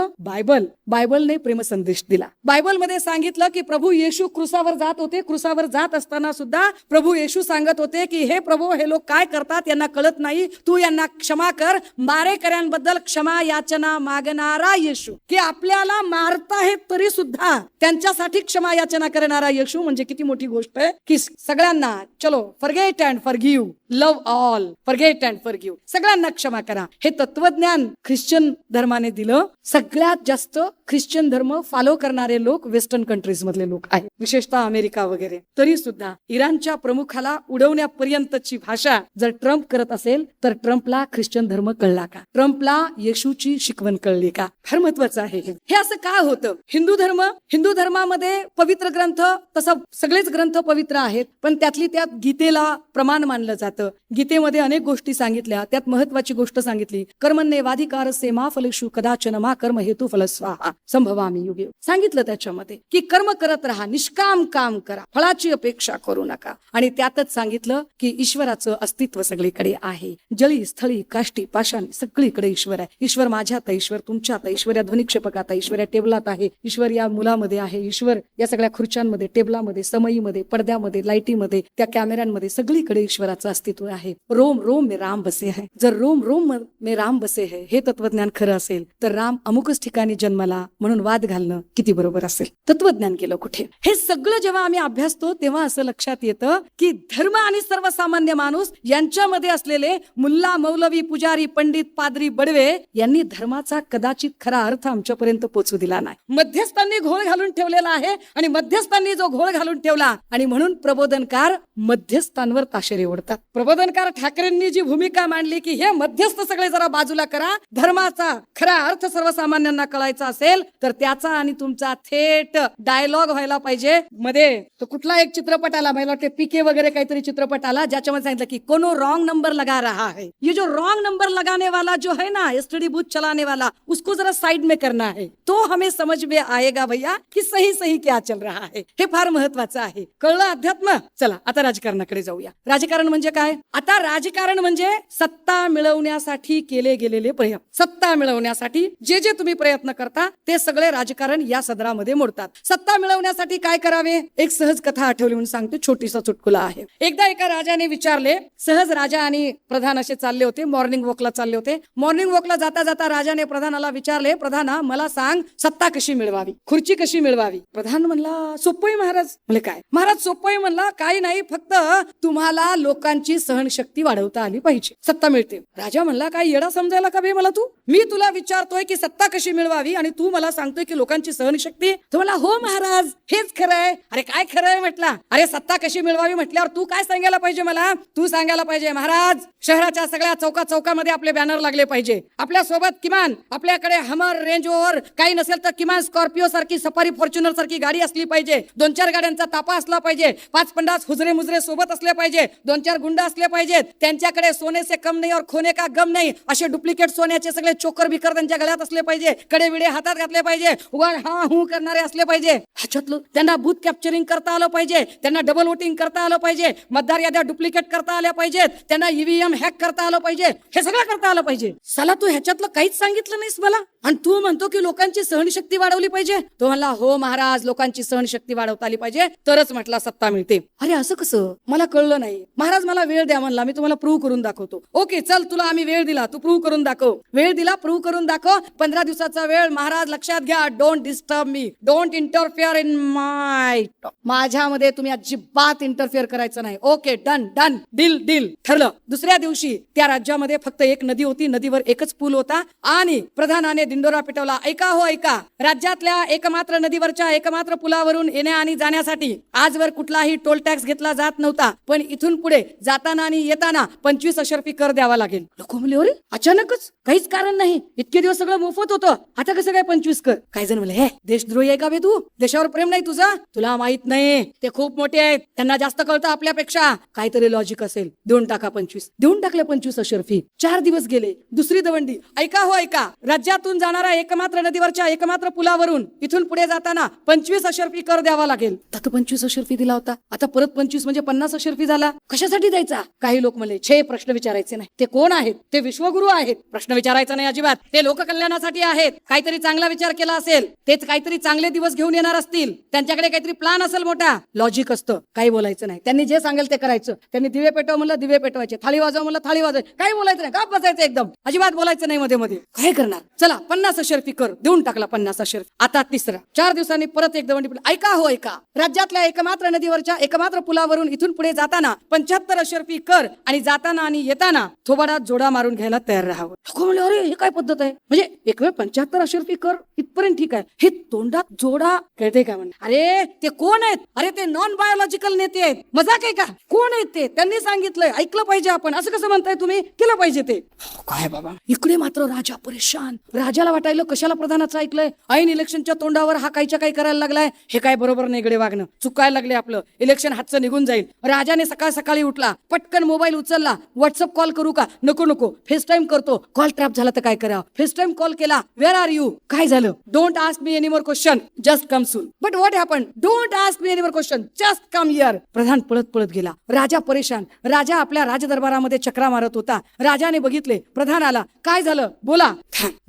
बायबलने प्रेमसंदेश दिला. बायबल मध्ये सांगितलं की प्रभू येशू क्रुसावर जात होते. क्रुसावर जात असताना सुद्धा प्रभू येशू सांगत होते की हे प्रभू, हे लोक काय करतात यांना कळत नाही, तू यांना क्षमा कर. मारेकऱ्यांबद्दल क्षमा याचना मागणारा येशू, की आपल्याला मारताहेत तरी सुद्धा त्यांच्यासाठी क्षमा याचना करणारा येशू. म्हणजे किती मोठी गोष्ट आहे की सगळ्यांना चलो forget and forgive, love all, forget and forgive, सगळ्यांना क्षमा करा. हे तत्वज्ञान ख्रिश्चन धर्माने दिलं. सगळ्यात जास्त ख्रिश्चन धर्म फॉलो करणारे लोक वेस्टर्न कंट्रीज मधले लोक आहेत, विशेषतः अमेरिका वगैरे. तरी सुद्धा इराणच्या प्रमुखाला उडवण्यापर्यंतची भाषा जर ट्रम्प करत असेल तर ट्रम्पला ख्रिश्चन धर्म कळला का? ट्रम्पला येशूची शिकवण कळली का? फार महत्वाचं आहे हे असं का होतं? हिंदू धर्मामध्ये पवित्र ग्रंथ, तसं सगळेच ग्रंथ पवित्र आहेत, पण त्यातली त्यात गीतेला प्रमाण मानलं जातं. गीतेमध्ये अनेक गोष्टी सांगितल्या. त्यात महत्वाची गोष्ट सांगितली, कर्मण्येवाधिकारस्य मा फलेषु कदाचन मा कर्म हेतु फलस्वाहा संभवामी युगे. सांगितलं त्याच्यामध्ये की कर्म करत राहा, निष्काम काम करा, फळाची अपेक्षा करू नका. आणि त्यातच सांगितलं की ईश्वराचं अस्तित्व सगळीकडे आहे. जळी, स्थळी, काष्टी, पाषाणी सगळीकडे ईश्वर आहे. ईश्वर माझ्यात आहे, ईश्वर तुमच्यात आहे, ईश्वर या ध्वनिक्षेपकात आहे, ईश्वर या टेबलात आहे, ईश्वर या मुलामध्ये आहे, ईश्वर या सगळ्या खुर्च्यांमध्ये, टेबलामध्ये, समईमध्ये, पडद्यामध्ये, लाईटीमध्ये, त्या कॅमेऱ्यांमध्ये सगळीकडे ईश्वराचं अस्तित्व आहे. रोम रोम में राम बसे है. जर रोम रोम में राम बसे है हे तत्वज्ञान खरं असेल तर राम अमुकच ठिकाणी जन्माला म्हणून वाद घालणं किती बरोबर असेल? तत्वज्ञान केलं कुठे? हे सगळं जेव्हा आम्ही अभ्यासतो तेव्हा असं लक्षात येतं की धर्म आणि सर्वसामान्य माणूस यांच्यामध्ये असलेले मुल्ला, मौलवी, पुजारी, पंडित, पादरी, बडवे यांनी धर्माचा कदाचित खरा अर्थ आमच्यापर्यंत पोहोचू दिला नाही. मध्यस्थांनी घोळ घालून ठेवलेला आहे आणि मध्यस्थांनी जो घोळ घालून ठेवला आणि म्हणून प्रबोधनकार मध्यस्थांवर ताशेरे ओढतात. प्रबोधनकार ठाकरेंनी जी भूमिका मांडली की हे मध्यस्थ सगळे जरा बाजूला करा, धर्माचा खरा अर्थ सर्वसामान्यांना कळायचा असेल असेल तर त्याचा आणि तुमचा थेट डायलॉग व्हायला पाहिजे मध्ये. तो कुठला एक चित्रपट आला, मला वाटते पीके वगैरे काहीतरी चित्रपट आला, ज्याच्यामध्ये सांगितलं की कोनो रॉन्ग नंबर लगा रहा है, ये जो रॉन्ग नंबर लगाने वाला जो है ना, एसटीडी बूथ चलाने वाला, उसको जरा साइड में करना है, तो हमें समझ में आएगा भैया की सही सही क्या चल रहा है. हे फार महत्वाचं आहे. कळलं अध्यात्म? चला आता राजकारणाकडे जाऊया. राजकारण म्हणजे काय? आता राजकारण म्हणजे सत्ता मिळवण्यासाठी केले गेलेले प्रयत्न. सत्ता मिळवण्यासाठी जे जे तुम्ही प्रयत्न करता ते सगळे राजकारण या सदरामध्ये मोडतात. सत्ता मिळवण्यासाठी काय करावे? एक सहज कथा आठवली म्हणून सांगते, छोटीसा चुटकुला आहे. एकदा एका राजाने विचारले, सहज राजा आणि प्रधान असे चालले होते, मॉर्निंग वॉकला चालले होते. मॉर्निंग वॉकला जाता जाता राजाने प्रधानाला विचारले, प्रधाना मला सांग सत्ता कशी मिळवावी, खुर्ची कशी मिळवावी? प्रधान म्हणला सोपं आहे महाराज. म्हणजे काय महाराज सोपं आहे? म्हणला काही नाही, फक्त तुम्हाला लोकांची सहनशक्ती वाढवता आली पाहिजे, सत्ता मिळते. राजा म्हणला काय येडा समजायला का बे मला तू? मी तुला विचारतोय की सत्ता कशी मिळवावी आणि तू मला सांगतोय की लोकांची सहनशक्ती. तो म्हणला हो महाराज हेच खरंय. अरे काय खरंय म्हटला? अरे सत्ता कशी मिळवावी म्हटल्यावर तू काय सांगायला पाहिजे मला? तू सांगायला पाहिजे महाराज शहराच्या सगळ्या चौका चौकामध्ये आपले बॅनर लागले पाहिजे. आपल्या सोबत किमान आपल्याकडे हमर, रेंज रोव्हर, काही नसेल तर किमान स्कॉर्पिओ सारखी, सफारी फॉर्च्युनर सारखी गाडी असली पाहिजे. 2-4 गाड्यांचा ताफा असला पाहिजे. 5-50 हुजरे मुजरे सोबत असले पाहिजे. 2-4 गुंड असले पाहिजेत. त्यांच्याकडे सोने से कम नाही और खोने का गम नाही असे डुप्लिकेट सोन्याचे सगळे चोकर बिकर त्यांच्या गळ्यात असले पाहिजे. कडे विडे हातात घातले पाहिजे. उगाच हा हू करणारे असले पाहिजे. ह्याच्यातलं त्यांना बूथ कॅप्चरिंग करता आलं पाहिजे. त्यांना डबल वोटिंग करता आलं पाहिजे. मतदार याद्या डुप्लिकेट करता आल्या पाहिजेत. त्यांना ईव्हीएम हॅक करता आलं पाहिजे. हे सगळं करता आलं पाहिजे. साला तू ह्याच्यातलं काहीच सांगितलं नाहीस मला आणि तू म्हणतो की लोकांची सहनशक्ती वाढवली पाहिजे. तो म्हणला हो महाराज लोकांची सहनशक्ती वाढवता आली पाहिजे तरच म्हटला सत्ता मिळते. अरे असं कसं? मला कळलं नाही. महाराज मला वेळ द्या म्हणला, मी तुम्हाला प्रूव्ह करून दाखवतो. ओके चल तुला आम्ही वेळ दिला, तू प्रूव्ह करून दाखव. वेळ दिला, प्रूव्ह करून दाखव. 15 दिवसाचा वेळ. महाराज लक्षात घ्या, don't disturb me, don't interfere in my, माझ्यामध्ये तुम्ही अजिबात इंटरफिअर करायचं नाही. Okay done done, deal deal, ठरलं. दुसऱ्या दिवशी त्या राज्यामध्ये फक्त एक नदी होती, नदीवर एकच पूल होता आणि प्रधानाने दिंडोरा पेटवला. ऐका हो ऐका, राज्यातल्या एकमात्र नदीवरच्या एकमात्र पुलावरून येण्या आणि जाण्यासाठी आजवर कुठलाही टोल टॅक्स घेतला जात नव्हता, पण इथून पुढे जाताना आणि येताना 25 अशर्फी कर द्यावा लागेल. लोक म्हणले अरे अचानकच, काहीच कारण नाही, इतके दिवस सगळं मोफत होतं, आता कसं काय 25 कर? काही जण म्हणले हे देशद्रोही आहे का बे तू? देशावर प्रेम नाही तुझा? तुला माहित नाही, ते खूप मोठे आहेत, त्यांना जास्त कळतं आपल्यापेक्षा. काहीतरी लॉजिक असेल, देऊन टाका 25. देऊन टाकले 25 अशर्फी. 4 दिवस गेले, दुसरी दवंडी. ऐका हो ऐका, राज्यातून जाणारा एकमात्र नदीवरच्या एकमात्र पुलावरून इथून पुढे जाताना 25 अशर्फी कर द्यावा लागेल. आता 25 अशर्फी दिला होता, आता परत 25 म्हणजे 50 अशर्फी झाला. कशासाठी द्यायचा? काही लोक म्हणले छे प्रश्न विचारायचे नाही, ते कोण आहेत? ते विश्वगुरु आहेत, प्रश्न विचारायचा नाही अजिबात. ते लोककल्याणासाठी आहेत. काहीतरी चांगला विचार केला असेल, तेच काहीतरी चांगले दिवस घेऊन येणार असतील, त्यांच्याकडे काहीतरी प्लॅन असेल मोठा. लॉजिक असतं, काही बोलायचं नाही. त्यांनी जे सांगेल ते करायचं. त्यांनी दिवे पेटव म्हणलं दिवे पेटवायचे, थाळी वाजव म्हणलं थाळी वाजवायची, काही बोलायचं नाही, गप्प बसायचं एकदम, अजिबात बोलायचं नाही मध्ये मध्ये. काय करणार? चला 50 अशर्फी कर देऊन टाकला. 50 अशर्फी. आता तिसरा. 4 दिवसांनी परत एक दवंडी. ऐका हो ऐका, राज्यातल्या एकमात्र नदीवरच्या एकमात्र पुलावरून इथून पुढे जाताना 75 अशर्फी कर आणि जाताना आणि येताना थोबाडात जोडा मारून घ्यायला तयार राहावं. म्हणले अरे हे काय पद्धत आहे? म्हणजे एक वेळ 75 अशर्फी कर इथपर्यंत ठीक आहे, हे तोंडात जोडा कळते का? म्हणजे अरे ते कोण आहेत? अरे ते नॉन बायोलॉजिकल नेते आहेत. मजाक आहे का? कोण आहेत ते? त्यांनी सांगितलंय, ऐकलं पाहिजे आपण. असं कसं म्हणताय तुम्ही? केलं पाहिजे ते. काय बाबा, इकडे मात्र राजा परेशान. राजाला वाटायला कशाला प्रधानाचं ऐकलंय? ऐन इलेक्शनच्या तोंडावर हा काहीच्या काही करायला लागलाय. हे काय बरोबर नाही गडे वागणं, चुकायला लागले आपलं. इलेक्शन हातचं निघून जाईल. राजाने सकाळ सकाळी उठला, पटकन मोबाईल उचलला. व्हॉट्सअप कॉल करू का? नको नको, फेस टाइम करतो. कॉल ट्रॅप झाला तर काय करावं? फेस टाइम कॉल केला. Where are you? काय झालं? Don't ask me any more question, just come soon. But what happen? Don't ask me any more question, just come here. प्रधान पळत पळत गेला. राजा परेशान. राजा आपल्या राजदरबारामध्ये चक्रा मारत होता. राजाने बघितले, प्रधान आला. काय झालं? बोला.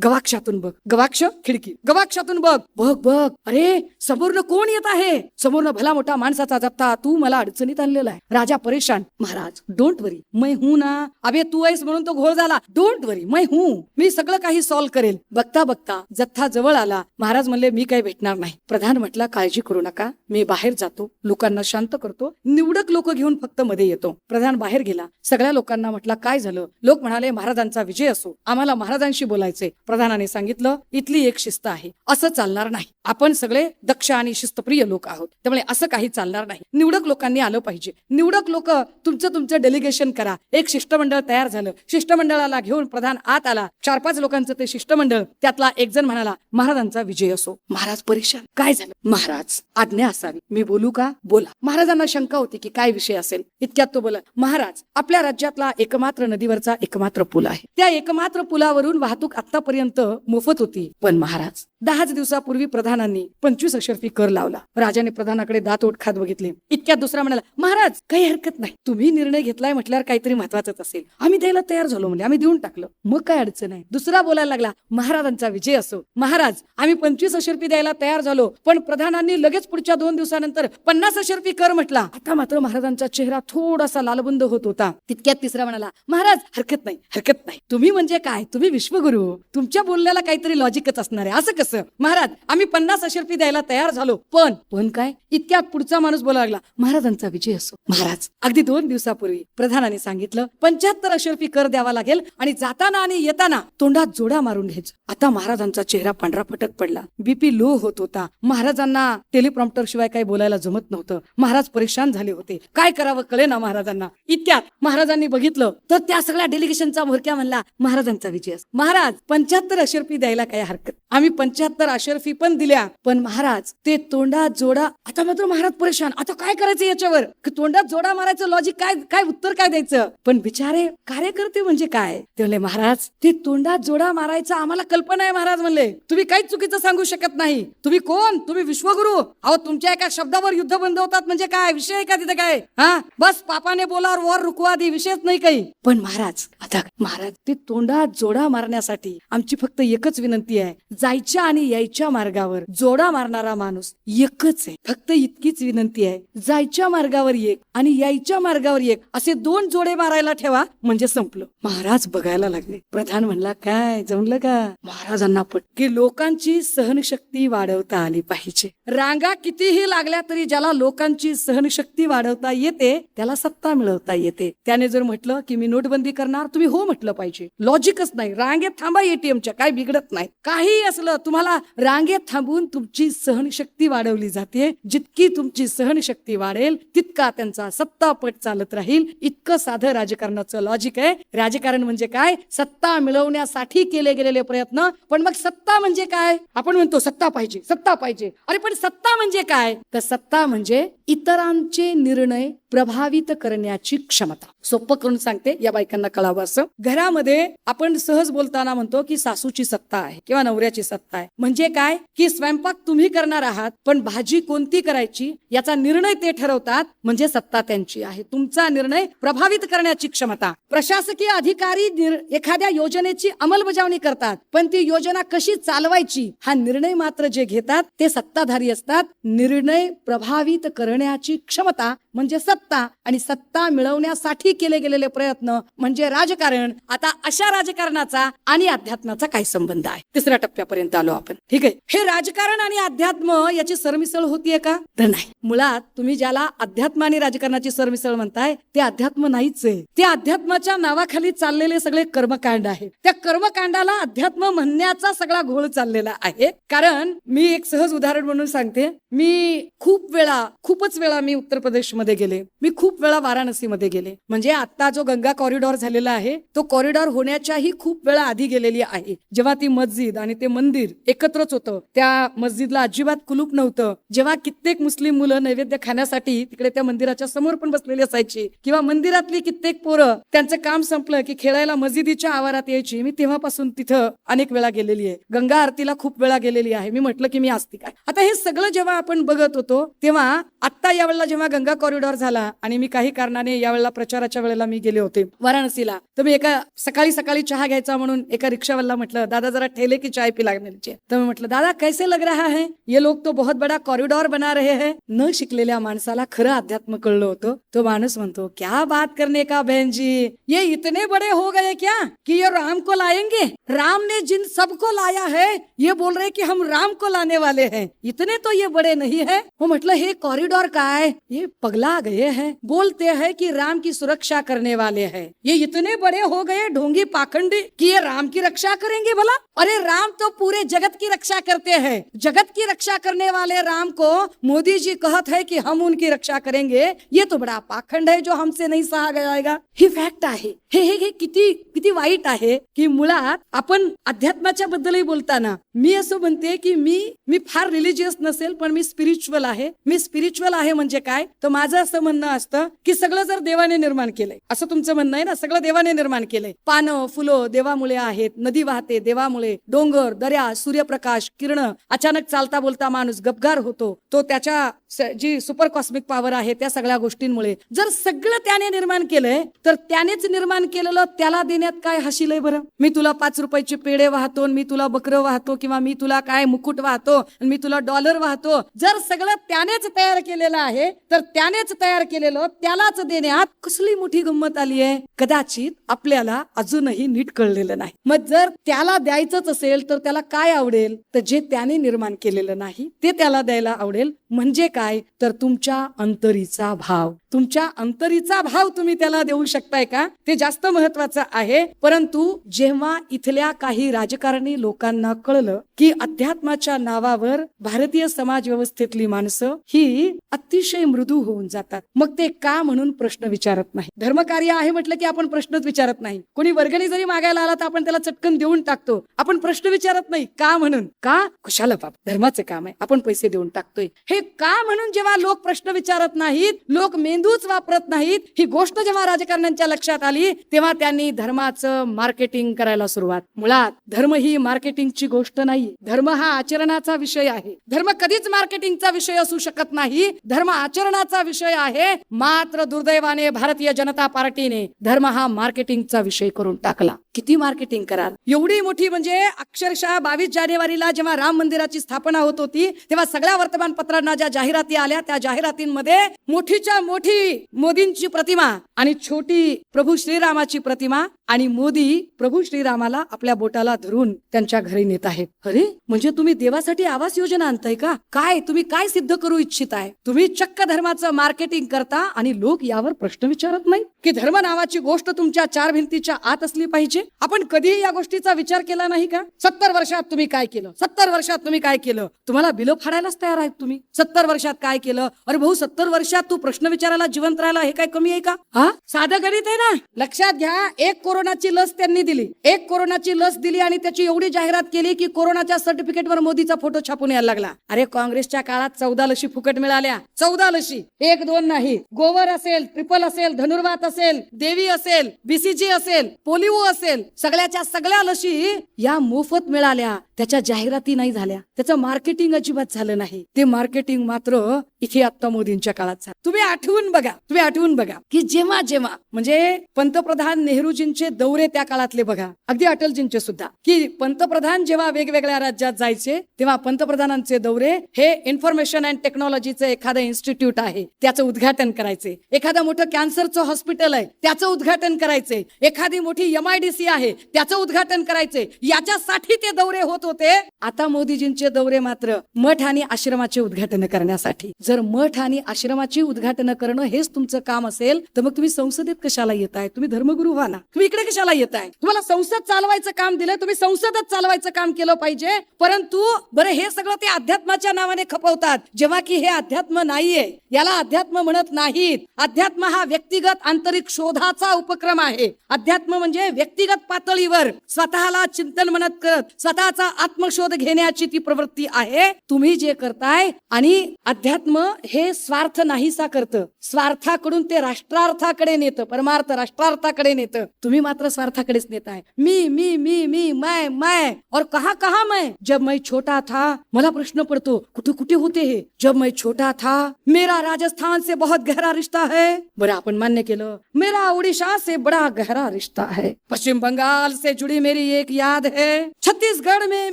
गवाक्षातून बघ. गवाक्ष खिडकी. गवाक्षातून बघ. बघ बघ. अरे समोरनं कोण येत आहे? समोरनं भला मोठा माणसाचा जप्ता. तू मला अडचणीत आणलेला आहे. राजा परेशान. महाराज डोंट वरी, मैं हूं ना. अबे तू आहेस म्हणून तो घोळ झाला. डोंट वरी, मैं हूं, मी सगळं काही सॉल्व्ह करेल. बघता बघता जथ्था जवळ आला. महाराज म्हणले मी काही भेटणार नाही. प्रधान म्हटला काळजी करू नका, मी बाहेर जातो, लोकांना शांत करतो, निवडक लोक घेऊन फक्त मध्ये येतो. प्रधान बाहेर गेला. सगळ्या लोकांना म्हटला काय झालं? लोक म्हणाले महाराजांचा विजय असो, आम्हाला महाराजांशी बोलायचे. प्रधानाने सांगितलं इथली एक शिस्त आहे, असं चालणार नाही. आपण सगळे दक्ष आणि शिस्तप्रिय लोक आहोत, त्यामुळे असं काही चालणार नाही. निवडक लोकांनी आलं पाहिजे. निवडक लोक तुमचं डेलिगेशन करा. एक शिष्टमंडळ तयार झालं. शिष्टमंडळाला घेऊन प्रधान आत आला. 4-5 लोकांचं ते शिष्टमंडळ. त्यातला एक जण म्हणाला महाराजांचा विजय असो. महाराज परेशान, काय झालं? महाराज आज्ञा असावी. मी बोलू का? बोला. महाराजांना शंका होती की काय विषय असेल. इतक्यात तो बोला, महाराज आपल्या राज्यातला एकमात्र नदीवरचा एकमात्र पूल आहे. त्या एकमात्र पुलावरून वाहतूक आतापर्यंत मोफत होती. पण महाराज 10 दिवसापूर्वी प्रधानांनी 25 अशर्फी कर लावला. राजाने प्रधानाकडे दात ओठ खात बघितले. इतक्यात दुसरा म्हणाला, महाराज काही हरकत नाही, तुम्ही निर्णय घेतलाय म्हटल्यावर काहीतरी महत्वाचंच असेल. आम्ही द्यायला तयार झालो म्हणजे आम्ही देऊन टाकलं. मग काय अडचण आहे? दुसरा बोलायला लागला, महाराजांचा विजय असो. महाराज आम्ही 25 अशर्फी द्यायला तयार झालो, पण प्रधानांनी लगेच पुढच्या 2 दिवसानंतर 50 अशर्फी कर म्हटला. आता मात्र महाराजांचा चेहरा थोडासा लालबुंद होत होता. तितक्यात तिसरा म्हणाला, महाराज हरकत नाही, हरकत नाही. तुम्ही म्हणजे काय, तुम्ही विश्वगुरु, तुमच्या बोलण्याला काहीतरी लॉजिकच असणार आहे. असं कसं? महाराज आम्ही 50 अशर्फी द्यायला तयार झालो, पण काय? इतक्यात पुढचा माणूस बोलायला लागला, महाराजांचा विजय असो. महाराज अगदी 2 दिवसापूर्वी प्रधानाने सांगितलं 75 अशर्फी कर द्यावा लागेल आणि जाताना आणि येताना तोंडात जोडा मारून घ्यायचं. आता महाराजांचा चेहरा पांढरा फटक पडला. बीपी लो होत होता. महाराजांना टेलिप्रॉम्प्टर शिवाय काही बोलायला जमत नव्हतं. महाराज परेशान झाले होते. काय करावं कळेना महाराजांना. इतक्यात महाराजांनी बघितलं तर त्या सगळ्या डेलिगेशनचा भोरक्या म्हणला, महाराजांचा विजय असो. महाराज 75 अशर्फी द्यायला काय हरकत. आम्ही 75 अशर्फी पण दिल्या, पण महाराज ते तोंडात जोडा. आता मात्र महाराज परेशान, आता काय करायचं याच्यावर? तोंडात जोडा मारायचं लॉजिक काय, काय उत्तर काय द्यायचं? पण बिचारे कार्यकर्ते म्हणजे काय ते म्हणले, महाराज ते तोंडात जोडा मारायचं आम्हाला कल्पना आहे. महाराज म्हणले, तुम्ही काहीच चुकीचं सांगू शकत नाही. तुम्ही कोण? तुम्ही विश्वगुरु. अहो तुमच्या एका शब्दावर युद्ध बंद होतात म्हणजे काय विषय आहे का तिथे? काय हा बस पापाने बोलावर वर रुकवा दे, विषयच नाही काही. पण महाराज आता महाराज ते तोंडात जोडा मारण्यासाठी आमची फक्त एकच विनंती आहे, जायच्या आणि यायच्या मार्गावर जोडा मारणारा माणूस एकच आहे. फक्त इतकीच विनंती आहे, जायच्या मार्गावर एक आणि यायच्या मार्गावर एक असे 2 जोडे मारायला ठेवा म्हणजे संपलं. महाराज बघायला लागले. प्रधान म्हणला, काय जमलं का? महाराजांना की लोकांची सहनशक्ती वाढवता आली पाहिजे. रांगा कितीही लागल्या तरी ज्याला लोकांची सहनशक्ती वाढवता येते त्याला सत्ता मिळवता येते. त्याने जर म्हटलं की मी नोटबंदी करणार, तुम्ही हो म्हटलं पाहिजे. लॉजिकच नाही. रांगेत थांबा एटीएमच्या, काय बिघडत नाही. काही असलं तुम्हाला रांगेत थांबून तुमची सहनशक्ती वाढवली जाते. जितकी तुमची सहनशक्ती वाढेल तितका त्यांचा सत्तापट चालत राहील. इतकं साधं राजकारणाचं लॉजिक आहे. राजकारण म्हणजे काय? सत्ता मिळवण्यासाठी केले गेलेले प्रयत्न. पण मग सत्ता म्हणजे काय? आपण म्हणतो सत्ता पाहिजे, सत्ता पाहिजे. अरे पण सत्ता म्हणजे काय? तर सत्ता म्हणजे इतरांचे निर्णय प्रभावित करण्याची क्षमता. सोपं करून सांगते, या बायकांना कळावं असं. घरामध्ये आपण सहज बोलताना म्हणतो की सासूची सत्ता आहे किंवा नवऱ्याची सत्ता आहे. म्हणजे काय? की स्वयंपाक तुम्ही करणार आहात, पण भाजी कोणती करायची याचा निर्णय ते ठरवतात, म्हणजे सत्ता त्यांची आहे. तुमचा निर्णय प्रभावित करण्याची क्षमता. प्रशासकीय अधिकारी एखाद्या योजनेची अंमलबजावणी करतात, पण ती योजना कशी चालवायची हा निर्णय मात्र जे घेतात ते सत्ताधारी असतात. निर्णय प्रभावित करण्याची क्षमता म्हणजे सत्ता, आणि सत्ता मिळवण्यासाठी केले गेलेले प्रयत्न म्हणजे राजकारण. आता अशा राजकारणाचा आणि अध्यात्माचा काय संबंध आहे? 3ऱ्या टप्प्यापर्यंत आलो आपण. ठीक आहे. हे राजकारण आणि अध्यात्म याची सरमिसळ होतीये का? तर नाही. मुळात तुम्ही ज्याला अध्यात्म आणि राजकारणाची सरमिसळ म्हणताय ते अध्यात्म नाहीच आहे. ते अध्यात्माच्या नावाखाली चाललेले सगळे कर्मकांड आहे. त्या कर्मकांडाला अध्यात्म म्हणण्याचा सगळा घोळ चाललेला आहे. कारण मी एक सहज उदाहरण म्हणून सांगते. मी खूपच वेळा मी उत्तर प्रदेशमध्ये गेले. मी खूप वेळा वाराणसीमध्ये गेले. म्हणजे आता जो गंगा कॉरिडॉर झालेला आहे तो कॉरिडॉर होण्याच्याही खूप वेळा आधी गेलेली आहे. जेव्हा ती मस्जिद आणि ते मंदिर एकत्रच होतं, त्या मस्जिदला अजिबात कुलूप नव्हतं. जेव्हा कित्येक मुस्लिम मुलं नैवेद्य खाण्यासाठी तिकडे त्या मंदिराच्या समोर पण बसलेली असायची, किंवा मंदिरातली कित्येक पोरं त्यांचं काम संपलं की खेळायला मस्जिदीच्या आवारात यायची. मी तेव्हापासून तिथं अनेक वेळा गेलेली आहे. गंगा आरतीला खूप वेळा गेलेली आहे. मी म्हटलं की मी आस्तिक आहे. आता हे सगळं जेव्हा आपण बघत होतो तेव्हा आता यावेळेला जेव्हा गंगा कॉरिडॉर झाला आणि मी काही कारणाने यावेळेला प्रचाराच्या वेळेला मी गेले होते वाराणसीला, तर मी एका सकाळी चहा घ्यायचा म्हणून एका रिक्षावाला म्हटलं, दादा जरा ठेले की चाय पिला मिलची. तर मी म्हटलं, दादा कैसे लग रहा है, ये लोग तो बहुत बड़ा कॉरिडॉर बना रहे हैं. न शिकलेल्या माणसाला खरं अध्यात्म कळलं होतं. तो माणूस म्हणतो, क्या बात करने का बहन जी, ये इतने बड़े हो गए क्या कि ये राम को लाएंगे? राम ने जिन सबको लाया है ये बोल रहे कि हम राम को लाने वाले हैं, इतने तो ये बड़े नहीं है. वो म्हटलं, हे कॉरिडॉर काय, ये पगला गए हैं. बोलते हैं कि राम की सुरक्षा करने वाले हैं, ये इतने बड़े हो गए ढोंगी पाखंडी कि ये राम की रक्षा करेंगे भला? अरे राम तो पूरे जगत की रक्षा करते हैं. जगत की रक्षा करने वाले राम को मोदी जी कहत है कि हम उनकी रक्षा करेंगे. ये तो बड़ा पाखंड है जो हमसे नहीं सहा जाएगा. ही फॅक्ट आहे. हे किती वाईट आहे की मुळात आपण अध्यात्माच्या बद्दलही बोलताना मी असं म्हणते की मी फार रिलिजियस नसेल, पण मी स्पिरिच्युअल आहे. मी स्पिरिच्युअल आहे म्हणजे काय, तर माझं असं म्हणणं असतं की सगळं जर देवाने निर्माण केलंय, असं तुमचं म्हणणं आहे ना, सगळं देवाने निर्माण केलंय. पानं फुलं देवामुळे आहेत, नदी वाहते देवामुळे, डोंगर दर्या सूर्यप्रकाश किरण, अचानक चालता बोलता माणूस गपगार होतो, तो त्याच्या जी सुपर कॉस्मिक पॉवर आहे त्या सगळ्या गोष्टींमुळे. जर सगळं त्याने निर्माण केलंय तर त्यानेच निर्माण केलेलं त्याला देण्यात काय हशीलय बरं. मी तुला 5 रुपयाचे पेढे वाहतो, मी तुला बकरं वाहतो, किंवा मी तुला काय मुकुट वाहतो, मी तुला डॉलर वाहतो. जर सगळं त्यानेच तयार केलेलं आहे तर त्यानेच तयार केलेलं त्यालाच देण्यात कसली मोठी गंमत आली आहे, कदाचित आपल्याला अजूनही नीट कळलेलं नाही. मग जर त्याला द्यायचंच असेल तर त्याला काय आवडेल, तर जे त्याने निर्माण केलेलं नाही ते त्याला द्यायला आवडेल. म्हणजे काय, तर तुमच्या अंतरीचा भाव, तुमच्या अंतरीचा भाव तुम्ही त्याला देऊ शकताय का, ते जास्त महत्वाचं आहे. परंतु जेव्हा इथल्या काही राजकारणी लोकांना कळलं की अध्यात्माच्या नावावर भारतीय समाज व्यवस्थेतली माणसं ही अतिशय मृदू होऊन जातात, मग ते का म्हणून प्रश्न विचारत नाही. धर्मकार्य आहे म्हटलं की आपण प्रश्नच विचारत नाही. कोणी वर्गणी जरी मागायला आला तर आपण त्याला चटकन देऊन टाकतो, आपण प्रश्न विचारत नाही. का म्हणून, का कशाला बाप, धर्माचं काम आहे, आपण पैसे देऊन टाकतोय. हे का म्हणून जेव्हा लोक प्रश्न विचारत नाहीत, लोक मेंदूच वापरत नाहीत, ही गोष्ट जेव्हा राजकारण्यांच्या लक्षात आली तेव्हा त्यांनी धर्माचं मार्केटिंग करायला सुरुवात. मुळात धर्म ही मार्केटिंगची गोष्ट नाही, धर्म हा आचरणाचा विषय आहे. धर्म कधीच मार्केटिंगचा विषय असू शकत नाही, धर्म आचरणाचा विषय आहे. मात्र दुर्दैवाने भारतीय जनता पार्टीने धर्म हा मार्केटिंगचा विषय करून टाकला. किती मार्केटिंग कराल, एवढी मोठी, म्हणजे अक्षरशः 22 जानेवारीला जेव्हा राम मंदिराची स्थापना होत होती तेव्हा सगळ्या वर्तमानपत्रांना ज्या जाहिराती आल्या त्या जाहिरातींमध्ये मोठीच्या मोठी मोदींची प्रतिमा आणि छोटी प्रभू श्रीरामाची प्रतिमा, आणि मोदी प्रभू श्रीरामाला आपल्या बोटाला धरून त्यांच्या घरी नेत आहेत. अरे म्हणजे तुम्ही देवासाठी आवास योजना आणताय का, काय तुम्ही काय सिद्ध करू इच्छिताय. तुम्ही चक्क धर्माचं मार्केटिंग करता आणि लोक यावर प्रश्न विचारत नाही की धर्म नावाची गोष्ट तुमच्या 4 भिंतीच्या आत असली पाहिजे. आपण कधीही या गोष्टीचा विचार केला नाही का. 70 वर्षात तुम्ही काय केलं, 70 वर्षात तुम्ही काय केलं, तुम्हाला बिलं फाडायलाच तयार आहेत तुम्ही. 70 वर्षात काय केलं, अरे भाऊ 70 वर्षात तू प्रश्न विचारायला जिवंत राहायला हे काय कमी आहे का. हा साधं गणित आहे ना. लक्षात घ्या, एक कोरोनाची लस त्यांनी दिली, एक कोरोनाची लस दिली आणि त्याची एवढी जाहिरात केली की कोरोनाच्या सर्टिफिकेटवर मोदीचा फोटो छापून यायला लागला. अरे काँग्रेसच्या काळात 14 लशी फुकट मिळाल्या, 14 लशी, 1-2 नाही. गोवर असेल, ट्रिपल असेल, धनुर्वात असेल, देवी असेल, बीसीजी असेल, पोलिओ असेल, सगळ्याच्या सगळ्या लशी या मोफत मिळाल्या. त्याच्या जाहिराती नाही झाल्या, त्याचं मार्केटिंग अजिबात झालं नाही. ते मार्केटिंग मात्र इथे आता मोदींच्या काळात झालं. तुम्ही आठवून बघा की जेव्हा जेव्हा म्हणजे पंतप्रधान नेहरूजींचे दौरे त्या काळातले बघा, अगदी अटलजींचे सुद्धा, की पंतप्रधान जेव्हा वेगवेगळ्या राज्यात जायचे तेव्हा पंतप्रधानांचे दौरे हे इन्फॉर्मेशन अँड टेक्नॉलॉजीचं एखादं इन्स्टिट्यूट आहे त्याचं उद्घाटन करायचे, एखादं मोठं कॅन्सरचं हॉस्पिटल आहे त्याचं उद्घाटन करायचे, एखादी मोठी MIDC आहे त्याचं उद्घाटन करायचे. याच्यासाठी ते दौरे होत होते. आता मोदीजींचे दौरे मात्र मठ आणि आश्रमाचे उद्घाटन करण्यासाठी. जर मठ आणि आश्रमाची उद्घाटन करणं हेच तुमचं काम असेल तर मग तुम्ही संसदेत कशाला येताय, तुम्ही धर्मगुरू व्हा ना. तुम्ही इकडे कशाला येताय, तुम्हाला संसद चालवायचं काम दिलं, तुम्ही संसदच चालवायचं काम केलं पाहिजे. परंतु बरं हे सगळं ते अध्यात्माच्या नावाने खपवतात, जेव्हा की हे अध्यात्म नाहीये, याला अध्यात्म म्हणत नाहीत. अध्यात्म हा व्यक्तिगत आंतरिक शोधाचा उपक्रम आहे. अध्यात्म म्हणजे व्यक्तिगत पातळीवर स्वतःला चिंतन म्हणत करत स्वतःचा आत्मशोध घेण्याची ती प्रवृत्ती आहे. तुम्ही जे करताय, आणि अध्यात्म हे स्वार्थ नाहीसा करतं, स्वार्थाकडून ते राष्ट्रार्थाकडे नेतं, परमार्थ राष्ट्रार्थाकडे नेतं. तुम्ही मात्र स्वार्थाकडेच नेताय. मी मी मी मी मैं और कहा मैं. जब मैं छोटा था, मला प्रश्न पडतो कुठे कुठे होते हे. जब मैं छोटा था मेरा राजस्थान से बहुत गहरा रिश्ता है. बरं आपण मान्य केलं. मेरा उड़ीसा से बड़ा गहरा रिश्ता है. पश्चिम बंगाल से जुड़ी मेरी एक याद है. छत्तीसगढ़ में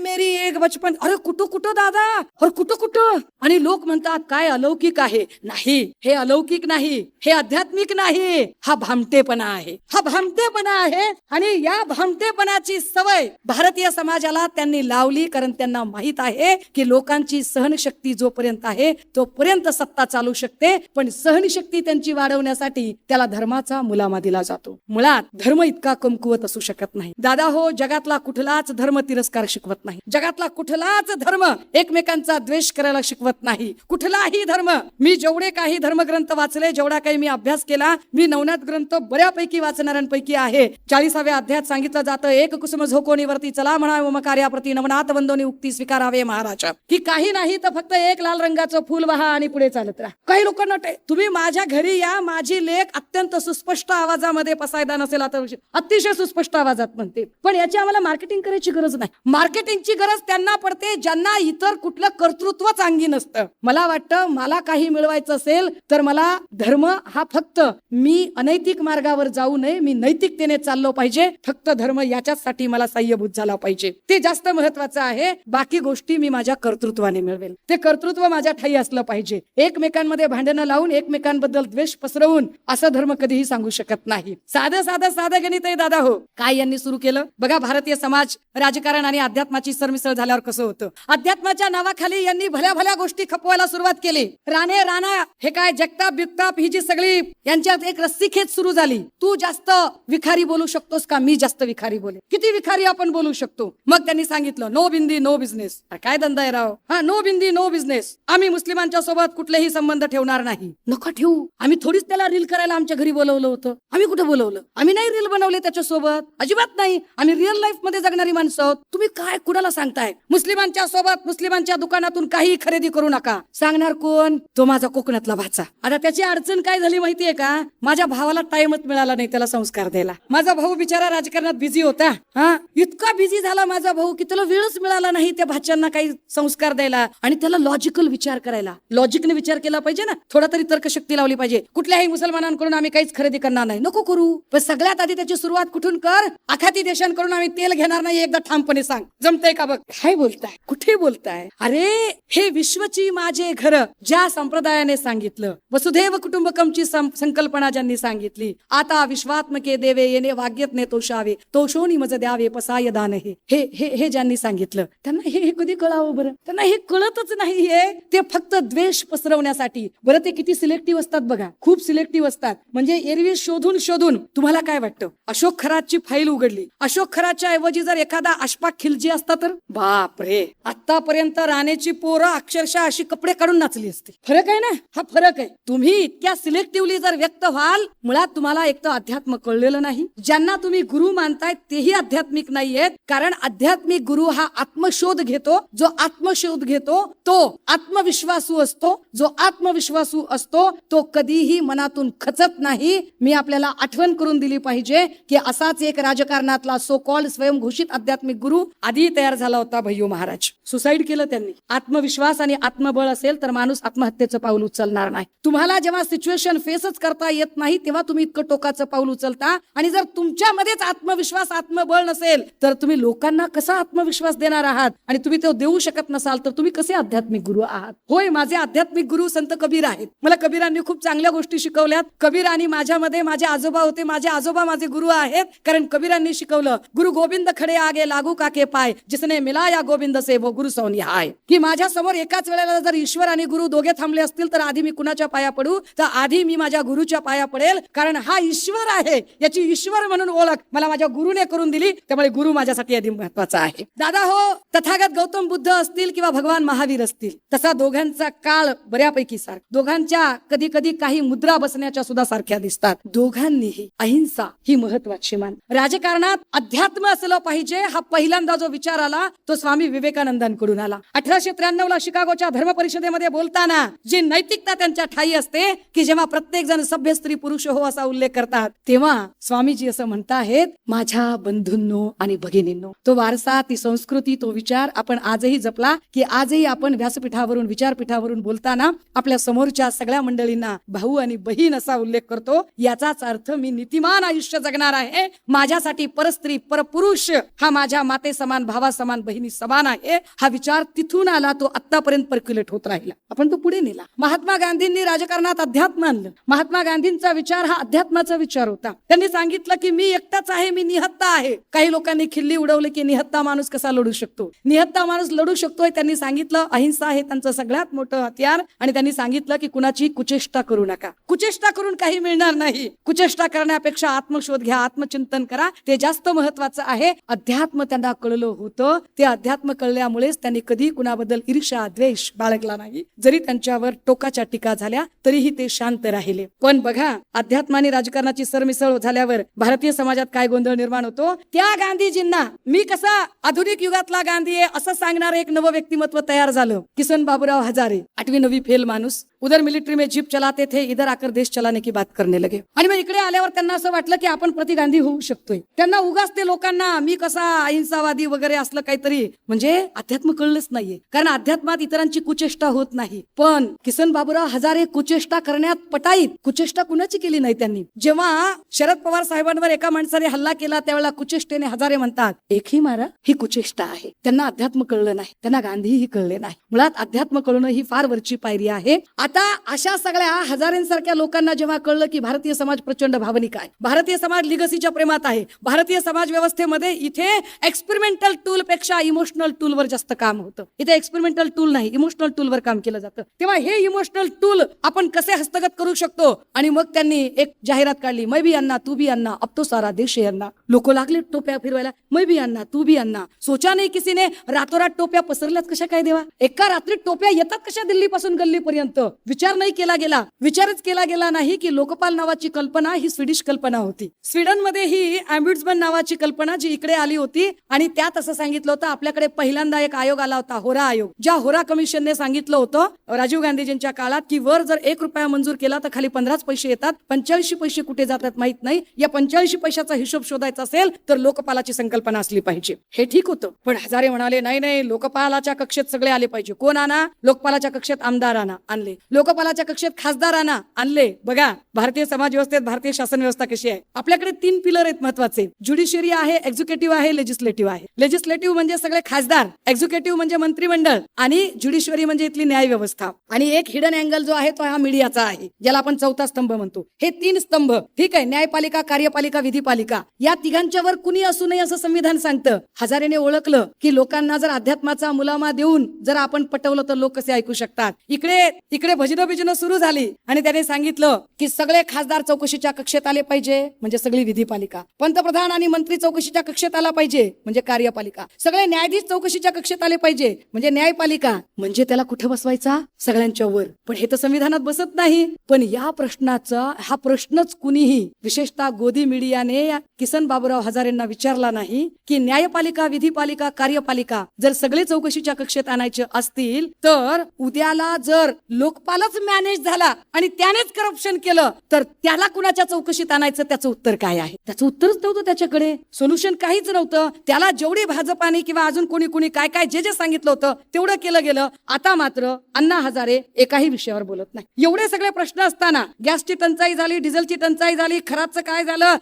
मेरी एक बचपन. अरे कुठं कुठं दादा, और कुठं कुठं. आणि लोक म्हणतात काय अलौकिक आहे. नाही, हे अलौकिक नाही, हे आध्यात्मिक नाही, हा भामटेपणा आहे, हा भामटेपणा आहे. आणि या भामटेपणाची सवय भारतीय समाजाला त्यांनी लावली, कारण त्यांना माहित आहे की लोकांची सहनशक्ती जोपर्यंत आहे तोपर्यंत सत्ता चालू शकते. पण सहनशक्ती त्यांची वाढवण्यासाठी त्याला धर्माचा मुलामा दिला जातो. मुळात धर्म इतका कमकुवत असू शकत नाही. दादा हो, जगातला कुठलाच धर्म तिरस्कार शिकवत नाही, जगातला कुठलाच धर्म एकमेकांचा द्वेष करायला शिकवत नाही. कुठलाही धर्म, मी जेवढे काही धर्मग्रंथ वाचले, जेवढा काही मी अभ्यास केला, मी नवनाथ ग्रंथ बऱ्यापैकी वाचणाऱ्यांपैकी आहे. 40व्या अध्यायात सांगितलं जातं, एक कुसुम झोकोनीवरती चला म्हणा ओमकार्याप्रती नवनाथ वंदोनी उक्ती स्वीकारावे महाराज, की काही नाही तर फक्त एक लाल रंगाचं फुल वहा आणि पुढे चालत राहा. काही लोक नटे, तुम्ही माझ्या घरी या, माझी लेख अत्यंत सुस्पष्ट आवाजामध्ये पसायदा नसेल आता अतिशय सुस्पष्ट आवाजात म्हणते, पण याची आम्हाला मार्केटिंग करायची गरज नाही. मार्केटिंगची गरज त्यांना पडते ज्यांना इतर कुठलं कर्तृत्वच अंगी नसतं. मला वाटतं मला काही मिळवायचं असेल तर मला धर्म हा फक्त मी अनैतिक मार्गावर जाऊ नये, मी नैतिकतेने चाललो पाहिजे, फक्त धर्म याच्यासाठी मला साह्यभूत झाला पाहिजे, ते जास्त महत्वाचं आहे. बाकी गोष्टी मी माझ्या कर्तृत्वाने मिळवेल, ते कर्तृत्व माझ्या ठाई असलं पाहिजे. एकमेकांमध्ये भांडणं लावून एकमेकांबद्दल द्वेष पसरवून असं धर्म कधीही सांगू शकत नाही. साधं गणित आहे दादा हो. काय यांनी सुरू केलं बघा, भारतीय समाज राजकारण आणि अध्यात्माची सरमिसळ झाल्यावर कसं होतं. अध्यात्माच्या नावाखाली यांनी भल्या भल्या गोष्टी खपवायला सुरुवात केली. राणे राणा हे काय जगताप बिगताप ही जी सगळी यांच्यात एक रस्सीखेच सुरू झाली. तू जास्त विखारी बोलू शकतोस का, मी जास्त विखारी बोले, किती विखारी आपण बोलू शकतो. मग त्यांनी सांगितलं नो बिंदी नो बिझनेस. काय धंदा आहे राव हा, नो बिंदी नो बिझनेस. आम्ही मुस्लिमांच्या सोबत कुठलेही संबंध ठेवणार नाही. नका ठेवू, आम्ही थोडीच त्याला रील करायला आमच्या घरी बोलवलं होतं. आम्ही कुठे बोलवलं, आम्ही नाही रील बनवले त्याच्यासोबत, अजिबात नाही. आम्ही रिअल लाईफ मध्ये जगणारी माणसं आहोत. तुम्ही काय कुणाला सांगताय मुस्लिमांच्या सोबत मुस्लिमांच्या दुकानातून काही खरेदी करू नका. सांगणार कोण, तो माझा कोकणातला भाचा. आता त्याची अडचण काय झाली माहितीये का, माझ्या भावाला टाइमच मिळाला नाही त्याला संस्कार द्यायला. माझा भाऊ बिचारा राजकारणात बिझी होता. हा, इतका बिझी झाला माझा भाऊ की त्याला वेळच मिळाला नाही त्या भाच्यांना काही संस्कार द्यायला आणि त्याला लॉजिकल विचार करायला. लॉजिकने विचार केला पाहिजे ना, थोडा तरी तर्कशक्ती लावली पाहिजे. कुठल्याही मुसलमानांकडून आम्ही काहीच खरेदी करणार नाही, नको करू. पण सगळ्यात आधी त्याची सुरुवात कुठून कर, आखाती देशांकडून आम्ही तेल घेणार नाही, एकदा ठामपणे सांग. जमतंय का बघ. काय बोलताय, कुठे बोलताय. अरे हे विश्वची माझे घर ज्या संप्रदायाने सांगितलं, वसुधैव कुटुंबकमची संकल्पना ज्यांनी सांगितली, आता विश्वात्मके देवे येणे वाग्यत्ने तोषावे तोषोनी मज द्यावे पसाय दान, हे ज्यांनी सांगितलं त्यांना हे कधी कळावं बरं. त्यांना हे कळतच नाहीये. ते फक्त द्वेष पसरवण्यासाठी. बरं ते किती सिलेक्टिव्ह असतात बघा, खूप सिलेक्टिव्ह असतात. म्हणजे एरवी शोधून शोधून. तुम्हाला काय वाटतं, अशोक खरातची फाईल उघडली, अशोक खरातच्या ऐवजी जर एखादा अशफाक खिलजी असता तर बाप रे, आतापर्यंत राणेची पोरं अक्षरशः अशी कपडे काढून नाचली असते. फरक आहे ना, हा फरक आहे. तुम्ही इतक्या सिलेक्टिव्हली जर व्यक्त व्हाल, मुळात तुम्हाला एक तर अध्यात्म कळलेलं नाही. ज्यांना तुम्ही गुरु मानताय तेही आध्यात्मिक नाहीयेत. कारण आध्यात्मिक गुरु हा आत्मशोध घेतो. जो आत्मशोध घेतो तो आत्मविश्वासू असतो. जो आत्मविश्वासू असतो तो कधीही मनातून खचत नाही. मी आपल्याला आठवण करून दिली पाहिजे की असाच एक राजकारणातला सो कॉल्ड स्वयंघोषित आध्यात्मिक गुरु आधी तयार झाला होता भय्यू महाराज. सुसाईड केलं त्यांनी. आत्मविश्वास आणि आत्मबळ असेल तर माणूस आत्महत्येचं पाऊल उचलणार नाही. तुम्हाला जेव्हा सिच्युएशन फेसच करता येत नाही तेव्हा तुम्ही इतकं टोकाचं पाऊल उचलता. आणि जर तुमच्यामध्येच आत्मविश्वास आत्मबळ नसेल तर तुम्ही लोकांना कसा आत्मविश्वास देणार आहात. आणि तुम्ही तो देऊ शकत नसाल तर तुम्ही कसे आध्यात्मिक गुरु आहात. होय, माझे आध्यात्मिक गुरु संत कबीर आहेत. मला कबीरांनी खूप चांगल्या गोष्टी शिकवल्यात. कबीर आणि माझ्यामध्ये माझे आजोबा होते. माझे आजोबा माझे गुरु आहेत. कारण कबीरांनी शिकवलं, गुरु गोविंद खडे आगे लागू काके पाय, जिसने मिलाया गोविंद से वो गुरु सोनी हाय. की माझ्या समोर एकाच वेळेला जर ईश्वर आणि गुरु दोघे थांबले असतील तर आधी मी कुणाच्या पाया पडू, तर आधी मी माझ्या गुरुच्या पाया पडेल. कारण हा ईश्वर आहे, याची ईश्वर म्हणून ओळख मला माझ्या गुरुने करून दिली. त्यामुळे गुरु माझ्यासाठी आधी महत्वाचा आहे. दादा हो, तथागत गौतम बुद्ध असतील किंवा भगवान महावीर असतील, तसा दोघांचा काळ बऱ्यापैकी सारखा. दोघांच्या कधी कधी काही मुद्रा बसण्याच्या सुद्धा सारख्या दिसतात. दोघांनीही अहिंसा ही महत्वाची मान. राजकारणात अध्यात्म असलं पाहिजे हा पहिल्यांदा जो विचार आला तो स्वामी विवेकानंदांकडून आला. 1893 ला शिकागोच्या धर्म परिषदेमध्ये बोलताना जी नैतिकता त्यांच्या ठाई असते की जेव्हा प्रत्येक जण सभ्य स्त्री पुरुष हो असा उल्लेख करतात तेव्हा स्वामीजी असं म्हणताहेत, माझ्या बंधूंनो आणि भगिनींनो, तो वारसा, ती संस्कृती, तो विचार आपण आजही जपला की आजही आपण व्यासपीठावरून विचारपीठावरून बोलताना आपल्या समोरच्या सगळ्या मंडळींना भाऊ आणि बहीण असा उल्लेख करतो. याचाच अर्थ मी नीतिमान आयुष्य जगणार आहे. माझ्यासाठी परस्त्री परपुरुष हा माझ्या माते समान, भावा समान, बहिणी समान आहे. हा विचार तिथून आला, तो आतापर्यंत पर्क्युलेट होत राहिला. आपण तो पुढे नेला. महात्मा गांधींनी राजकारणात अध्यात्म आणलं. महात्मा गांधींचा विचार हा अध्यात्माचा विचार होता. त्यांनी सांगितलं की मी एकटाच आहे, मी निहत्ता आहे. काही लोकांनी खिल्ली उडवली की निहत्ता माणूस कसा लढू शकतो. निहत्ता माणूस लढू शकतोय. त्यांनी सांगितलं अहिंसा हे त्यांचं सगळ्यात मोठं हत्यार. आणि त्यांनी सांगितलं की कुणाची कुचेष्टा करू नका. कुचेष्टा करून काही मिळणार नाही. कुचेष्टा करण्यापेक्षा आत्मशोध घ्या, आत्मचिंतन करा, ते जास्त महत्वाचं आहे. अध्यात्म त्यांना कळलं होतं. ते अध्यात्म कळल्यामुळेच त्यांनी कधी कुणाबद्दल ईर्ष्या द्वेष बाळगला नाही. जरी त्यांच्यावर टोकाच्या टीका झाल्या तरीही ते शांत राहिले. पण बघा, अध्यात्म आणि राजकारणाची सरमिसळ झाल्यावर भारतीय समाजात काय गोंधळ निर्माण होतो. त्या गांधीजींना मी कसा आधुनिक युगातला गांधी आहे असं सांगणारं एक नवं व्यक्तिमत्व तयार झालं. किसन बाबूराव हजारे, 8वी 9वी फेल माणूस, उधर मिलिट्री में जीप चलाते थे, इधर आकर देश चलाने की बात करने लगे. आणि मग इकडे आल्यावर त्यांना असं वाटलं की आपण प्रति गांधी होऊ शकतोय. त्यांना उगाच ते लोकांना मी कसा अहिंसावादी वगैरे असलं काहीतरी म्हणजे अध्यात्म कळलंच नाहीये. कारण अध्यात्मात इतरांची कुचेष्टा होत नाही. पण किसन बाबूराव हजारे कुचेष्टा करण्यात पटाईत. कुचेष्टा कुणाची केली नाही त्यांनी. जेव्हा शरद पवार साहेबांवर एका माणसाने हल्ला केला त्यावेळेला कुचेष्टेने हजारे म्हणतात एकही मारा ही कुचेष्टा आहे. त्यांना अध्यात्म कळलं नाही, त्यांना गांधीही कळले नाही. मुळात अध्यात्म कळणं ही फार वरची पायरी आहे. आता अशा सगळ्या हजारेंसारख्या लोकांना जेव्हा कळलं की भारतीय समाज प्रचंड भावनिक आहे, भारतीय समाज लिगसीच्या प्रेमात आहे, भारतीय समाज व्यवस्थेमध्ये इथे एक्सपेरिमेंटल टूल पेक्षा इमोशनल टूलवर जास्त काम होतं. इथे एक्सपेरिमेंटल टूल नाही, इमोशनल टूलवर काम केलं जातं. तेव्हा हे इमोशनल टूल आपण कसे हस्तगत करू शकतो. आणि मग त्यांनी एक जाहिरात काढली, मै भी अन्ना तू भी अन्ना अब तो सारा देश है अन्ना. लोक लागले टोप्या फिरवायला, मै भी अन्ना तू भी अन्ना. सोचा नाही किसीने रातोरात टोप्या पसरल्यात कशा काय देवा. एका रात्रीत टोप्या येतात कशा दिल्लीपासून गल्लीपर्यंत. विचार नाही केला गेला. विचारच केला गेला नाही की लोकपाल नावाची कल्पना ही स्वीडिश कल्पना होती. स्वीडनमध्ये ही ॲम्ब्युड्समन नावाची कल्पना जी इकडे आली होती आणि त्यात असं सांगितलं होतं आपल्याकडे पहिल्यांदा एक आयोग आला होता, होरा आयोग. ज्या होरा कमिशनने सांगितलं होतं राजीव गांधीजींच्या काळात की वर जर 1 रुपया मंजूर केला तर खाली 15 पैसे येतात, 45 पैसे कुठे जातात माहित नाही. या 45 पैशाचा हिशोब शोधायचा असेल तर लोकपालाची संकल्पना असली पाहिजे. हे ठीक होतं. पण हजारे म्हणाले नाही नाही, लोकपालाच्या कक्षेत सगळे आले पाहिजे. कोण आणा? लोकपालाच्या कक्षेत आमदारांना आणले, लोकपालाच्या कक्षेत खासदारांना आणले. बघा भारतीय समाज व्यवस्थेत भारतीय शासन व्यवस्था कशी आहे. आपल्याकडे 3 पिलर आहेत महत्वाचे. ज्युडिशियरी आहे, एक्झिक्युटिव्ह आहे, लेजिस्लेटिव्ह आहे. लेजिस्लेटिव्ह म्हणजे सगळे खासदार, एक्झिक्युटिव्ह म्हणजे मंत्रिमंडळ आणि ज्युडिशियरी म्हणजे इथली न्याय व्यवस्था. आणि एक हिडन अँगल जो आहे तो हा मीडियाचा आहे, ज्याला आपण चौथा स्तंभ म्हणतो. हे 3 स्तंभ ठीक आहे. न्यायपालिका, कार्यपालिका, विधिपालिका या तिघांच्यावर कुणी असू नये असं संविधान सांगतं. हजारेने ओळखलं की लोकांना जर अध्यात्माचा मुलामा देऊन जर आपण पटवलं तर लोक कसे ऐकू शकतात. इकडे भजनं बिजनं सुरू झाली आणि त्याने सांगितलं की सगळे खासदार चौकशीच्या कक्षेत आले पाहिजे म्हणजे सगळी विधिपालिका, पंतप्रधान आणि मंत्री चौकशीच्या कक्षेत आला पाहिजे म्हणजे कार्यपालिका, सगळे न्यायाधीश चौकशीच्या कक्षेत आले पाहिजे म्हणजे न्यायपालिका. म्हणजे त्याला कुठे बसवायचा? सगळ्यांच्या वर. पण हे तर संविधानात बसत नाही. पण या प्रश्नाचा हा प्रश्नच कुणीही विशेषतः गोदी मीडियाने किसन बाबूराव हजारेंना विचारला नाही की न्यायपालिका, विधिपालिका, कार्यपालिका जर सगळे चौकशीच्या कक्षेत आणायचे असतील तर उद्याला जर लोकपालच मॅनेज झाला आणि त्यानेच करप्शन केलं तर त्याला कुणाच्या चौकशीत आणायचं? त्याचं उत्तर काय आहे? त्याचं उत्तरच नव्हतं त्याच्याकडे. सोल्युशन काहीच नव्हतं. त्याला जेवढी भाजपाने किंवा अजून कोणी काय काय जे सांगितलं होतं तेवढं केलं गेलं. आता मात्र अण्णा हजारे एकाही विषयावर बोलत नाही. एवढे सगळे प्रश्न असताना गॅसची टंचाई झाली, डिझेलची टंचाई झाली, खराबचं काय झालं,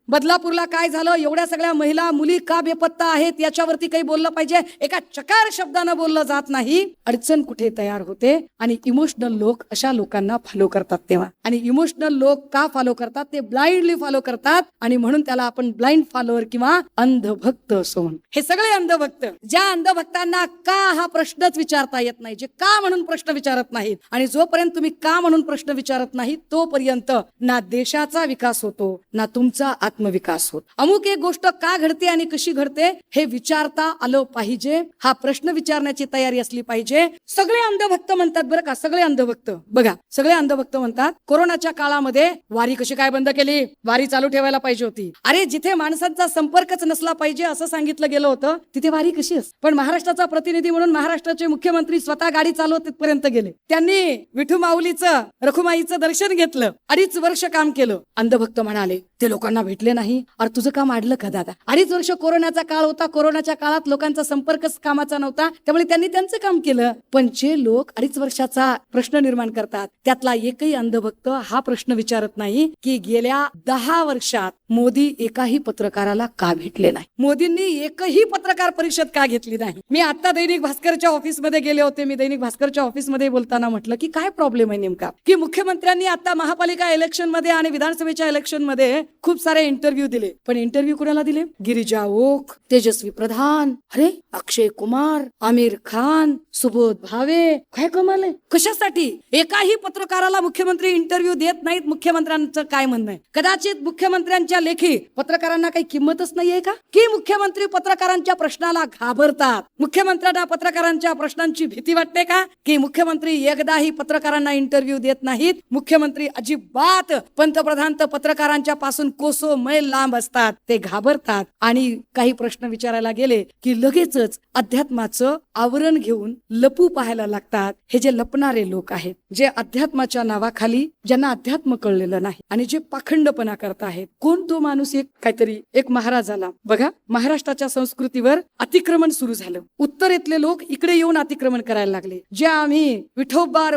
बदलापूरला काय झालं, एवढ्या सगळ्या महिला मुली का बेपत्ता आहेत याच्यावरती काही बोललं पाहिजे. एका चकार शब्दानं बोललं जात नाही. अडचण कुठे तयार होते आणि इमोशनल लोक अशा लोकांना फॉलो करतात तेव्हा. आणि इमोशनल लोक का फॉलो करतात? ते ब्लाइंडली फॉलो करतात आणि म्हणून त्याला आपण ब्लाइंड फॉलोअर किंवा अंधभक्त असो म्हणून. हे सगळे अंधभक्त, ज्या अंधभक्तांना का हा प्रश्नच विचारता येत नाही, जे का म्हणून प्रश्न विचारत नाहीत. आणि जोपर्यंत तुम्ही का म्हणून प्रश्न विचारत नाही तोपर्यंत ना देशाचा विकास होतो ना तुमचा आत्मविकास होत. अमुक एक गोष्ट का घडते आणि कशी घडते हे विचारता आलं पाहिजे. हा प्रश्न विचारण्याची तयारी असली पाहिजे. सगळे अंधभक्त म्हणतात बरं का, सगळे अंधभक्त बघा, सगळे अंधभक्त म्हणतात कोरोनाच्या काळामध्ये वारी कशी काय बंद केली, वारी चालू ठेवायला पाहिजे होती. अरे जिथे माणसांचा संपर्कच नसला पाहिजे असं सांगितलं गेलं होतं तिथे वारी कशी असते. पण महाराष्ट्राचा प्रतिनिधी म्हणून महाराष्ट्राचे मुख्यमंत्री स्वतः गाडी चालवत तिथपर्यंत गेले. त्यांनी विठू माऊलीचं, रखुमाईचं दर्शन घेतलं. 2.5 वर्ष काम केलं. अंधभक्त म्हणाले ते लोकांना भेटले नाही. अरे तुझं काम अडलं का दादा? 2.5 वर्ष कोरोनाचा काळ होता. कोरोनाच्या काळात लोकांचा संपर्कच कामाचा नव्हता, त्यामुळे त्यांनी त्यांचं काम केलं. पण जे लोक 2.5 वर्षाचा प्रश्न निर्माण करतात त्यातला एकही अंधभक्त हा प्रश्न विचारत नाही की गेल्या 10 वर्षात मोदी एकाही पत्रकाराला का भेटले नाही, मोदींनी एकही पत्रकार परिषद का घेतली नाही. मी आता दैनिक भास्करच्या ऑफिसमध्ये गेले होते. मी दैनिक भास्करच्या ऑफिसमध्ये बोलताना म्हटलं की काय प्रॉब्लेम आहे नेमका, की मुख्यमंत्र्यांनी आता महापालिका इलेक्शन मध्ये आणि विधानसभेच्या इलेक्शन मध्ये खूप सारे इंटरव्ह्यू दिले. पण इंटरव्ह्यू कुणाला दिले? गिरिजा ओक, तेजस्वी प्रधान, अरे अक्षय कुमार, आमिर खान, सुबोध भावे. काय कमाल आहे. कशासाठी? एकाही पत्रकाराला मुख्यमंत्री इंटरव्ह्यू देत नाहीत. मुख्यमंत्र्यांचं काय म्हणणं आहे? कदाचित मुख्यमंत्र्यांच्या लेखी पत्रकारांना काही किंमतच नाहीये का, की मुख्यमंत्री पत्रकारांच्या प्रश्नाला घाबरतात? मुख्यमंत्र्यांना पत्रकारांच्या प्रश्नांची भीती वाटते का, की मुख्यमंत्री एकदाही पत्रकारांना इंटरव्ह्यू देत नाहीत? मुख्यमंत्री अजिबात पंतप्रधान तर पत्रकारांच्या पासून कोसो मैल लांब असतात, ते घाबरतात आणि काही प्रश्न विचारायला गेले की लगेचच अध्यात्माचं आवरण घेऊन लपू पाहायला लागतात. हे जे लपणारे लोक आहेत, जे अध्यात्माच्या नावाखाली ज्यांना अध्यात्म कळलेलं नाही आणि जे पाखंडपणा करत आहेत. कोण तो माणूस? एक महाराज आला बघा. महाराष्ट्राच्या संस्कृतीवर अतिक्रमण सुरू झालं. उत्तरेतले लोक इकडे येऊन अतिक्रमण करायला लागले. जे आम्ही विठोबा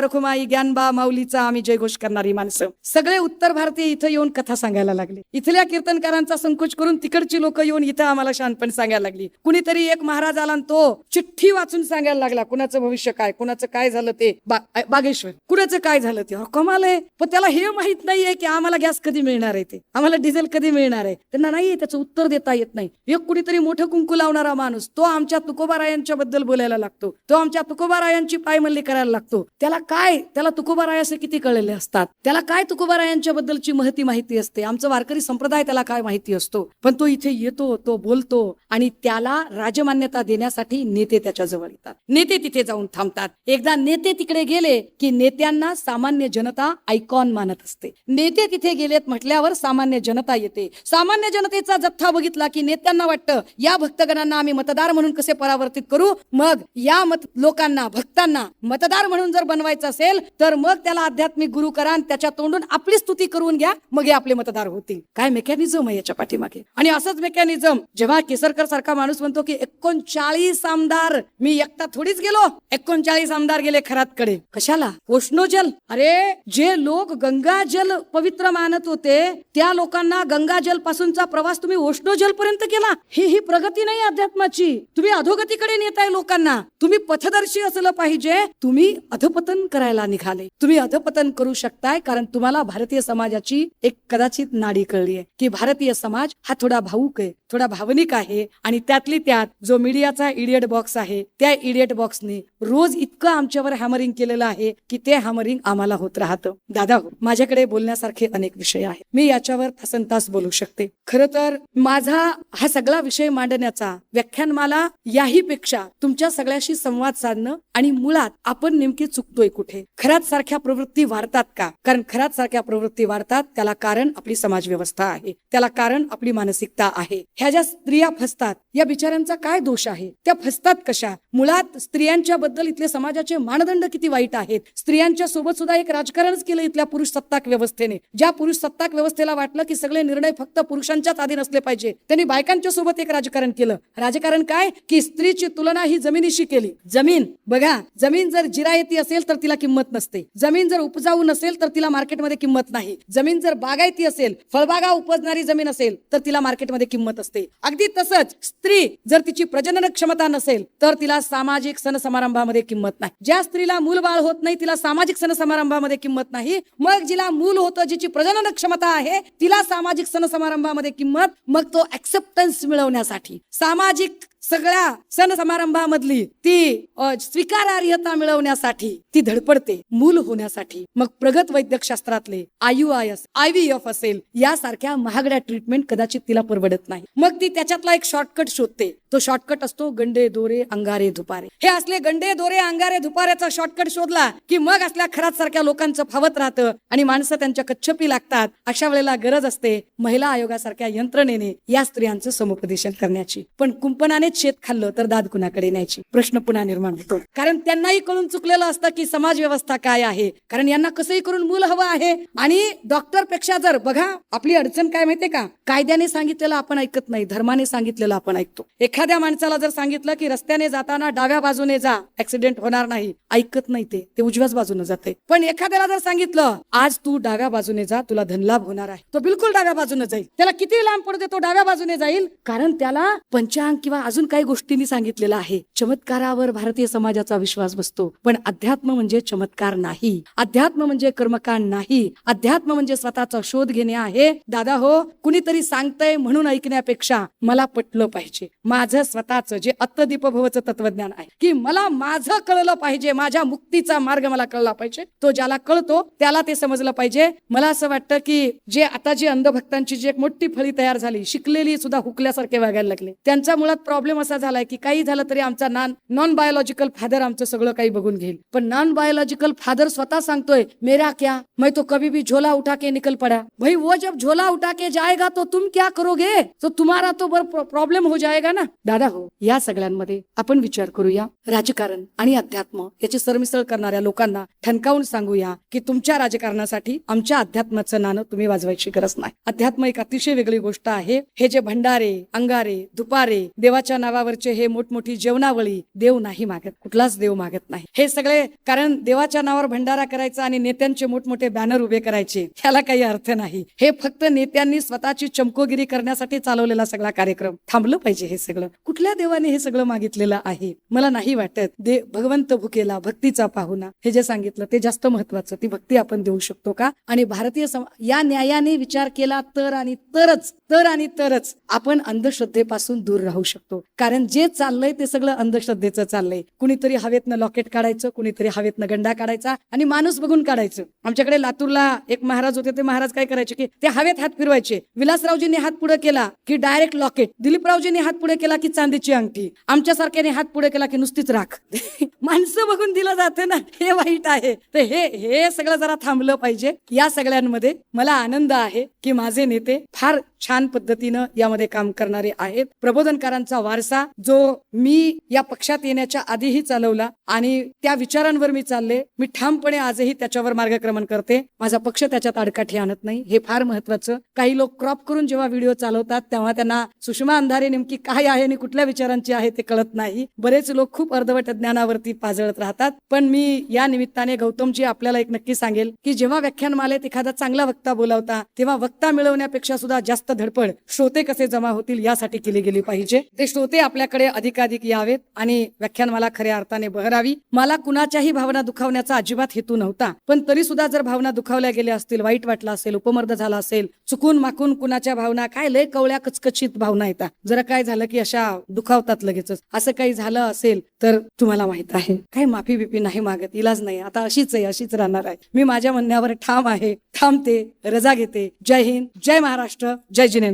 रखुमाई ज्ञानबा माऊलीचा आम्ही जयघोष करणारी माणसं, सगळे उत्तर भारतीय इथं येऊन कथा सांगायला लागले. इथल्या कीर्तनकारांचा संकोच करून तिकडची लोक येऊन इथं आम्हाला शानपण सांगायला लागली. कुणीतरी एक महाराज आला आणि तो चिठ्ठी वाचून सांगायला लागला, कुणाचं भविष्य काय, कुणाचं काय झालं ते बागेश्वर, कुणाचं काय झालं ते. कमाल आहे. पण त्याला हे माहित नाहीये की आम्हाला गॅस कधी मिळणार आहे, ते आम्हाला डिझेल कधी मिळणार आहे. त्यांना नाहीये, त्याचं उत्तर देता येत नाही. एक कुणीतरी मोठं कुंकू लावणारा माणूस, तो आमच्या तुकोबारायांच्या बद्दल बोलायला लागतो, तो आमच्या तुकोबारायांची पायमल्ली करायला लागतो. त्याला तुकोबारायाचे किती कळलेले असतात, त्याला काय तुकोबारायांच्या बद्दलची माहिती असते, आमचं वारकरी संप्रदाय त्याला काय माहिती असतो. पण तो इथे येतो, तो बोलतो आणि त्याला राजमान्यता देण्यासाठी नेते त्याच्या जवळ येतात. नेते तिथे जाऊन थांबतात. एकदा नेते तिकडे गेले की नेत्यांना सामान्य जनता आयकॉन मानत असते. नेते तिथे गेलेत म्हटल्यावर सामान्य जनता येते. सामान्य जनतेचा जथ्था बघितला की नेत्यांना वाटतं या भक्तगणांना आम्ही मतदार म्हणून कसे परावर्तित करू. मग या लोकांना, भक्तांना मतदार म्हणून जर बनवायचं असेल तर मग त्याला आध्यात्मिक गुरु करा आणि त्याच्या तोंडून आपली स्तुती करून घ्या, मग हे आपले मतदार होतील. काय मेकॅनिझम आहे याच्या पाठीमागे. आणि असंच मेकॅनिझम जेव्हा केसरकर सारखा माणूस म्हणतो की 39 आमदार, मी एकटा थोडीच गेलो, 39 आमदार गेले खरातकडे. कशाला? उष्णोजल. अरे जे लोक गंगाजल पवित्र मानत होते त्या लोकांना गंगाजल पासूनचा प्रवास तुम्ही उष्णोजल पर्यंत केला. ही प्रगती नाही अध्यात्माची. तुम्ही अधोगतीकडे नेताय लोकांना. तुम्ही पथदर्शी असलं पाहिजे. तुम्ही अधपतन करायला निघाले. तुम्ही अधपतन करू शकताय कारण तुम्हाला भारतीय समाजाची एक कदाचित नाडी कळली आहे की भारतीय समाज हा थोडा भावुक आहे, थोडा भावनिक आहे. आणि त्यातली त्यात जो मीडियाचा इडियट बॉक्स आहे, त्या इडियट बॉक्सने रोज इतकं आमच्यावर हॅमरिंग केलेलं आहे की ते हॅमरिंग आम्हाला होत राहतं. दादा, माझ्याकडे बोलण्यासारखे अनेक विषय आहेत. मी याच्यावर तासनतास बोलू शकते. खर तर माझा हा सगळा विषय मांडण्याचा व्याख्यानमाला याही पेक्षा तुमच्या सगळ्याशी संवाद साधणं आणि मुळात आपण नेमकी चुकतोय कुठे. खरात सारख्या प्रवृत्ती वाढतात का? कारण खरात सारख्या प्रवृत्ती वाढतात त्याला कारण आपली समाज व्यवस्था आहे, त्याला कारण आपली मानसिकता आहे. ह्या ज्या स्त्रिया फसतात या बिचाऱ्यांचा काय दोष आहे? त्या फसतात कशा? मुळात स्त्रियांच्या बद्दल इथले समाजाचे मानदंड किती वाईट आहेत. स्त्रियांच्या सोबत सुद्धा एक राजकारणच केलं इथल्या पुरुष सत्ताक व्यवस्थेने. ज्या पुरुष सत्ताक व्यवस्थेला वाटलं की सगळे निर्णय फक्त पुरुषांच्याच अधीन असले पाहिजे, त्यांनी बायकांच्या सोबत एक राजकारण केलं. राजकारण काय की स्त्रीची तुलना ही जमिनीशी केली. जमीन बघा, जमीन जर जिरायती असेल तर तिला किंमत नसते. जमीन जर उपजाऊ नसेल तर तिला मार्केटमध्ये किंमत नाही. जमीन जर बागायती असेल, फळबागा उपजणारी जमीन असेल तर तिला मार्केटमध्ये किंमत असते. अगदी तसंच स्त्री जर तिची प्रजनन क्षमता नसेल तर तिला सामाजिक सण समारंभामध्ये किंमत नाही. ज्या स्त्रीला मूलबाळ होत नाही तिला सामाजिक सण समारंभामध्ये किंमत नाही. मग जिला मूल होतं, जिची प्रजनन क्षमता आहे, तिला सामाजिक सण समारंभामध्ये किंमत. मग तो ऍक्सेप्टन्स मिळवण्यासाठी सामाजिक सगळ्या सण समारंभामधली ती स्वीकारार्हता मिळवण्यासाठी ती धडपडते मूल होण्यासाठी. मग प्रगत वैद्यकशास्त्रातले IUIS, IVF असेल यासारख्या महागड्या ट्रीटमेंट कदाचित तिला परवडत नाही. मग ती त्याच्यातला एक शॉर्टकट शोधते. तो शॉर्टकट असतो गंडे दोरे अंगारे धुपारे. हे असले गंडे दोरे अंगारे धुपाऱ्याचा शॉर्टकट शोधला की मग असल्या खरात सारख्या लोकांचं फावत राहतं आणि माणसं त्यांच्या कच्छपी लागतात. अशा वेळेला गरज असते महिला आयोगासारख्या यंत्रणेने या स्त्रियांचं समुपदेशन करण्याची. पण कुंपणाने शेत खाल्लं तर दाद कुणाकडे न्यायची प्रश्न पुन्हा निर्माण होतो. कारण त्यांनाही कळून चुकलेलं असतं की समाज व्यवस्था काय आहे. कारण यांना कसंही करून मूल हवं आहे. आणि डॉक्टर पेक्षा जर बघा आपली अडचण काय माहितीये का, कायद्याने सांगितलेलं आपण ऐकत नाही, धर्माने सांगितलेलं आपण ऐकतो. एखाद्या माणसाला जर सांगितलं की रस्त्याने जाताना डाव्या बाजूने जा, ऍक्सिडेंट होणार नाही, ऐकत नाही, ते उजव्याच बाजूने जाते. पण एखाद्याला जर सांगितलं आज तू डाव्या बाजूने जा, तुला धनलाभ होणार आहे, तो बिलकुल डाव्या बाजूने जाईल. त्याला किती लांब पडते तो डाव्या बाजूने जाईल. कारण त्याला पंचांग किंवा अजून काही गोष्टींनी सांगितलेलं आहे. चमत्कारावर भारतीय समाजाचा विश्वास बसतो. पण अध्यात्म म्हणजे चमत्कार नाही. अध्यात्म म्हणजे कर्मकांड नाही. अध्यात्म म्हणजे स्वतःचा शोध घेणे आहे. दादा हो, कुणीतरी सांगतंय म्हणून ऐकण्यापेक्षा मला पटलं पाहिजे, माझं माझं स्वतःचं जे अत्तदीपभवचं तत्वज्ञान आहे, की मला माझं कळलं पाहिजे, माझ्या मुक्तीचा मार्ग मला कळला पाहिजे. तो ज्याला कळतो त्याला ते समजलं पाहिजे. मला असं वाटतं की जे आता जी अंधभक्तांची जी एक मोठी फळी तयार झाली, शिकलेली सुद्धा हुकल्यासारखे वागायला लागले, त्यांचा मुळात प्रॉब्लेम असा झालाय की काही झालं तरी आमचा नॉन बायोलॉजिकल फादर आमचं सगळं काही बघून घेईल. पण नॉन बायोलॉजिकल फादर स्वतः सांगतोय, मेरा क्या, मैं तो कभी भी झोला उठा के निकल पड़ा. भाई वो जब झोला उठा के जाएगा तो तुम क्या करोगे, तो तुम्हारा तो प्रॉब्लेम हो जाएगा ना. दादा हो, या सगळ्यांमध्ये आपण विचार करूया. राजकारण आणि अध्यात्म याची सरमिसळ करणाऱ्या लोकांना ठणकावून सांगूया की तुमच्या राजकारणासाठी आमच्या अध्यात्माचं नाणं तुम्ही वाजवायची गरज नाही. अध्यात्म एक अतिशय वेगळी गोष्ट आहे. हे जे भंडारे, अंगारे, दुपारे, देवाच्या नावावरचे हे मोठमोठी जेवणावळी देव नाही मागत, कुठलाच देव मागत नाही. हे सगळे कारण देवाच्या नावावर भंडारा करायचा आणि नेत्यांचे मोठमोठे बॅनर उभे करायचे, ह्याला काही अर्थ नाही. हे फक्त नेत्यांनी स्वतःची चमकोगिरी करण्यासाठी चालवलेला सगळा कार्यक्रम. थांबलं पाहिजे हे सगळं. कुठल्या देवाने हे सगळं मागितलेलं आहे? मला नाही वाटत. भगवंत भुकेला भक्तीचा पाहुणा हे जे सांगितलं ते जास्त महत्वाचं. ती भक्ती आपण देऊ शकतो का? आणि भारतीय या न्यायाने विचार केला तर आणि तरच आपण अंधश्रद्धेपासून दूर राहू शकतो. कारण जे चाललंय ते सगळं अंधश्रद्धेचं चाललंय. कुणीतरी हवेतनं लॉकेट काढायचं, कुणीतरी हवेतनं गंडा काढायचा आणि माणूस बघून काढायचं. आमच्याकडे लातूरला एक महाराज होते, ते महाराज काय करायचे की ते हवेत हात फिरवायचे. विलासरावजींनी हात पुढे केला की डायरेक्ट लॉकेट, दिलीपरावजींनी हात पुढे केला की चांदीची अंगठी, आमच्यासारख्याने हात पुढे केला की नुसतीच राख. माणसं बघून दिलं जाते ना, हे वाईट आहे. तर हे सगळं जरा थांबलं पाहिजे. या सगळ्यांमध्ये मला आनंद आहे की माझे नेते फार छान पद्धतीनं यामध्ये काम करणारे आहेत. प्रबोधनकारांचा वारसा जो मी या पक्षात येण्याच्या आधीही चालवला आणि त्या विचारांवर मी चालले, मी ठामपणे आजही त्याच्यावर मार्गक्रमण करते. माझा पक्ष त्याच्यात आडकाठी आणत नाही, हे फार महत्वाचं. काही लोक क्रॉप करून जेव्हा व्हिडिओ चालवतात तेव्हा त्यांना सुषमा अंधारे नेमकी काय आहे आणि कुठल्या विचारांची आहे ते कळत नाही. बरेच लोक खूप अर्धवट ज्ञानावरती पाजळत राहतात. पण मी या निमित्ताने गौतमजी आपल्याला एक नक्की सांगेल की जेव्हा व्याख्यानमालेत एखादा चांगला वक्ता बोलावता तेव्हा वक्ता मिळवण्यापेक्षा सुद्धा जास्त धडपड श्रोते कसे जमा होतील यासाठी केली गेली पाहिजे. ते श्रोते आपल्याकडे अधिकाधिक यावेत आणि व्याख्यानमाला खऱ्या अर्थाने बहरावी. मला कुणाच्याही भावना दुखावण्याचा अजिबात हेतू नव्हता, पण तरी सुद्धा जर भावना दुखावल्या गेल्या असतील, वाईट वाटलं असेल, उपमर्द झाला असेल, चुकून माकून कुणाच्या भावना काय लय कवळ्या कचकचित भावना येतात, जरा काय झालं की अशा दुखावतात लगेचच, असं काही झालं असेल तर तुम्हाला माहित आहे काही माफी बिफी नाही मागत, इलाज नाही. आता अशीच आहे, अशीच राहणार आहे. मी माझ्या म्हणण्यावर ठाम आहे, थांबते, रजा घेते. जय हिंद, जय महाराष्ट्र, जय जिनेंद्र.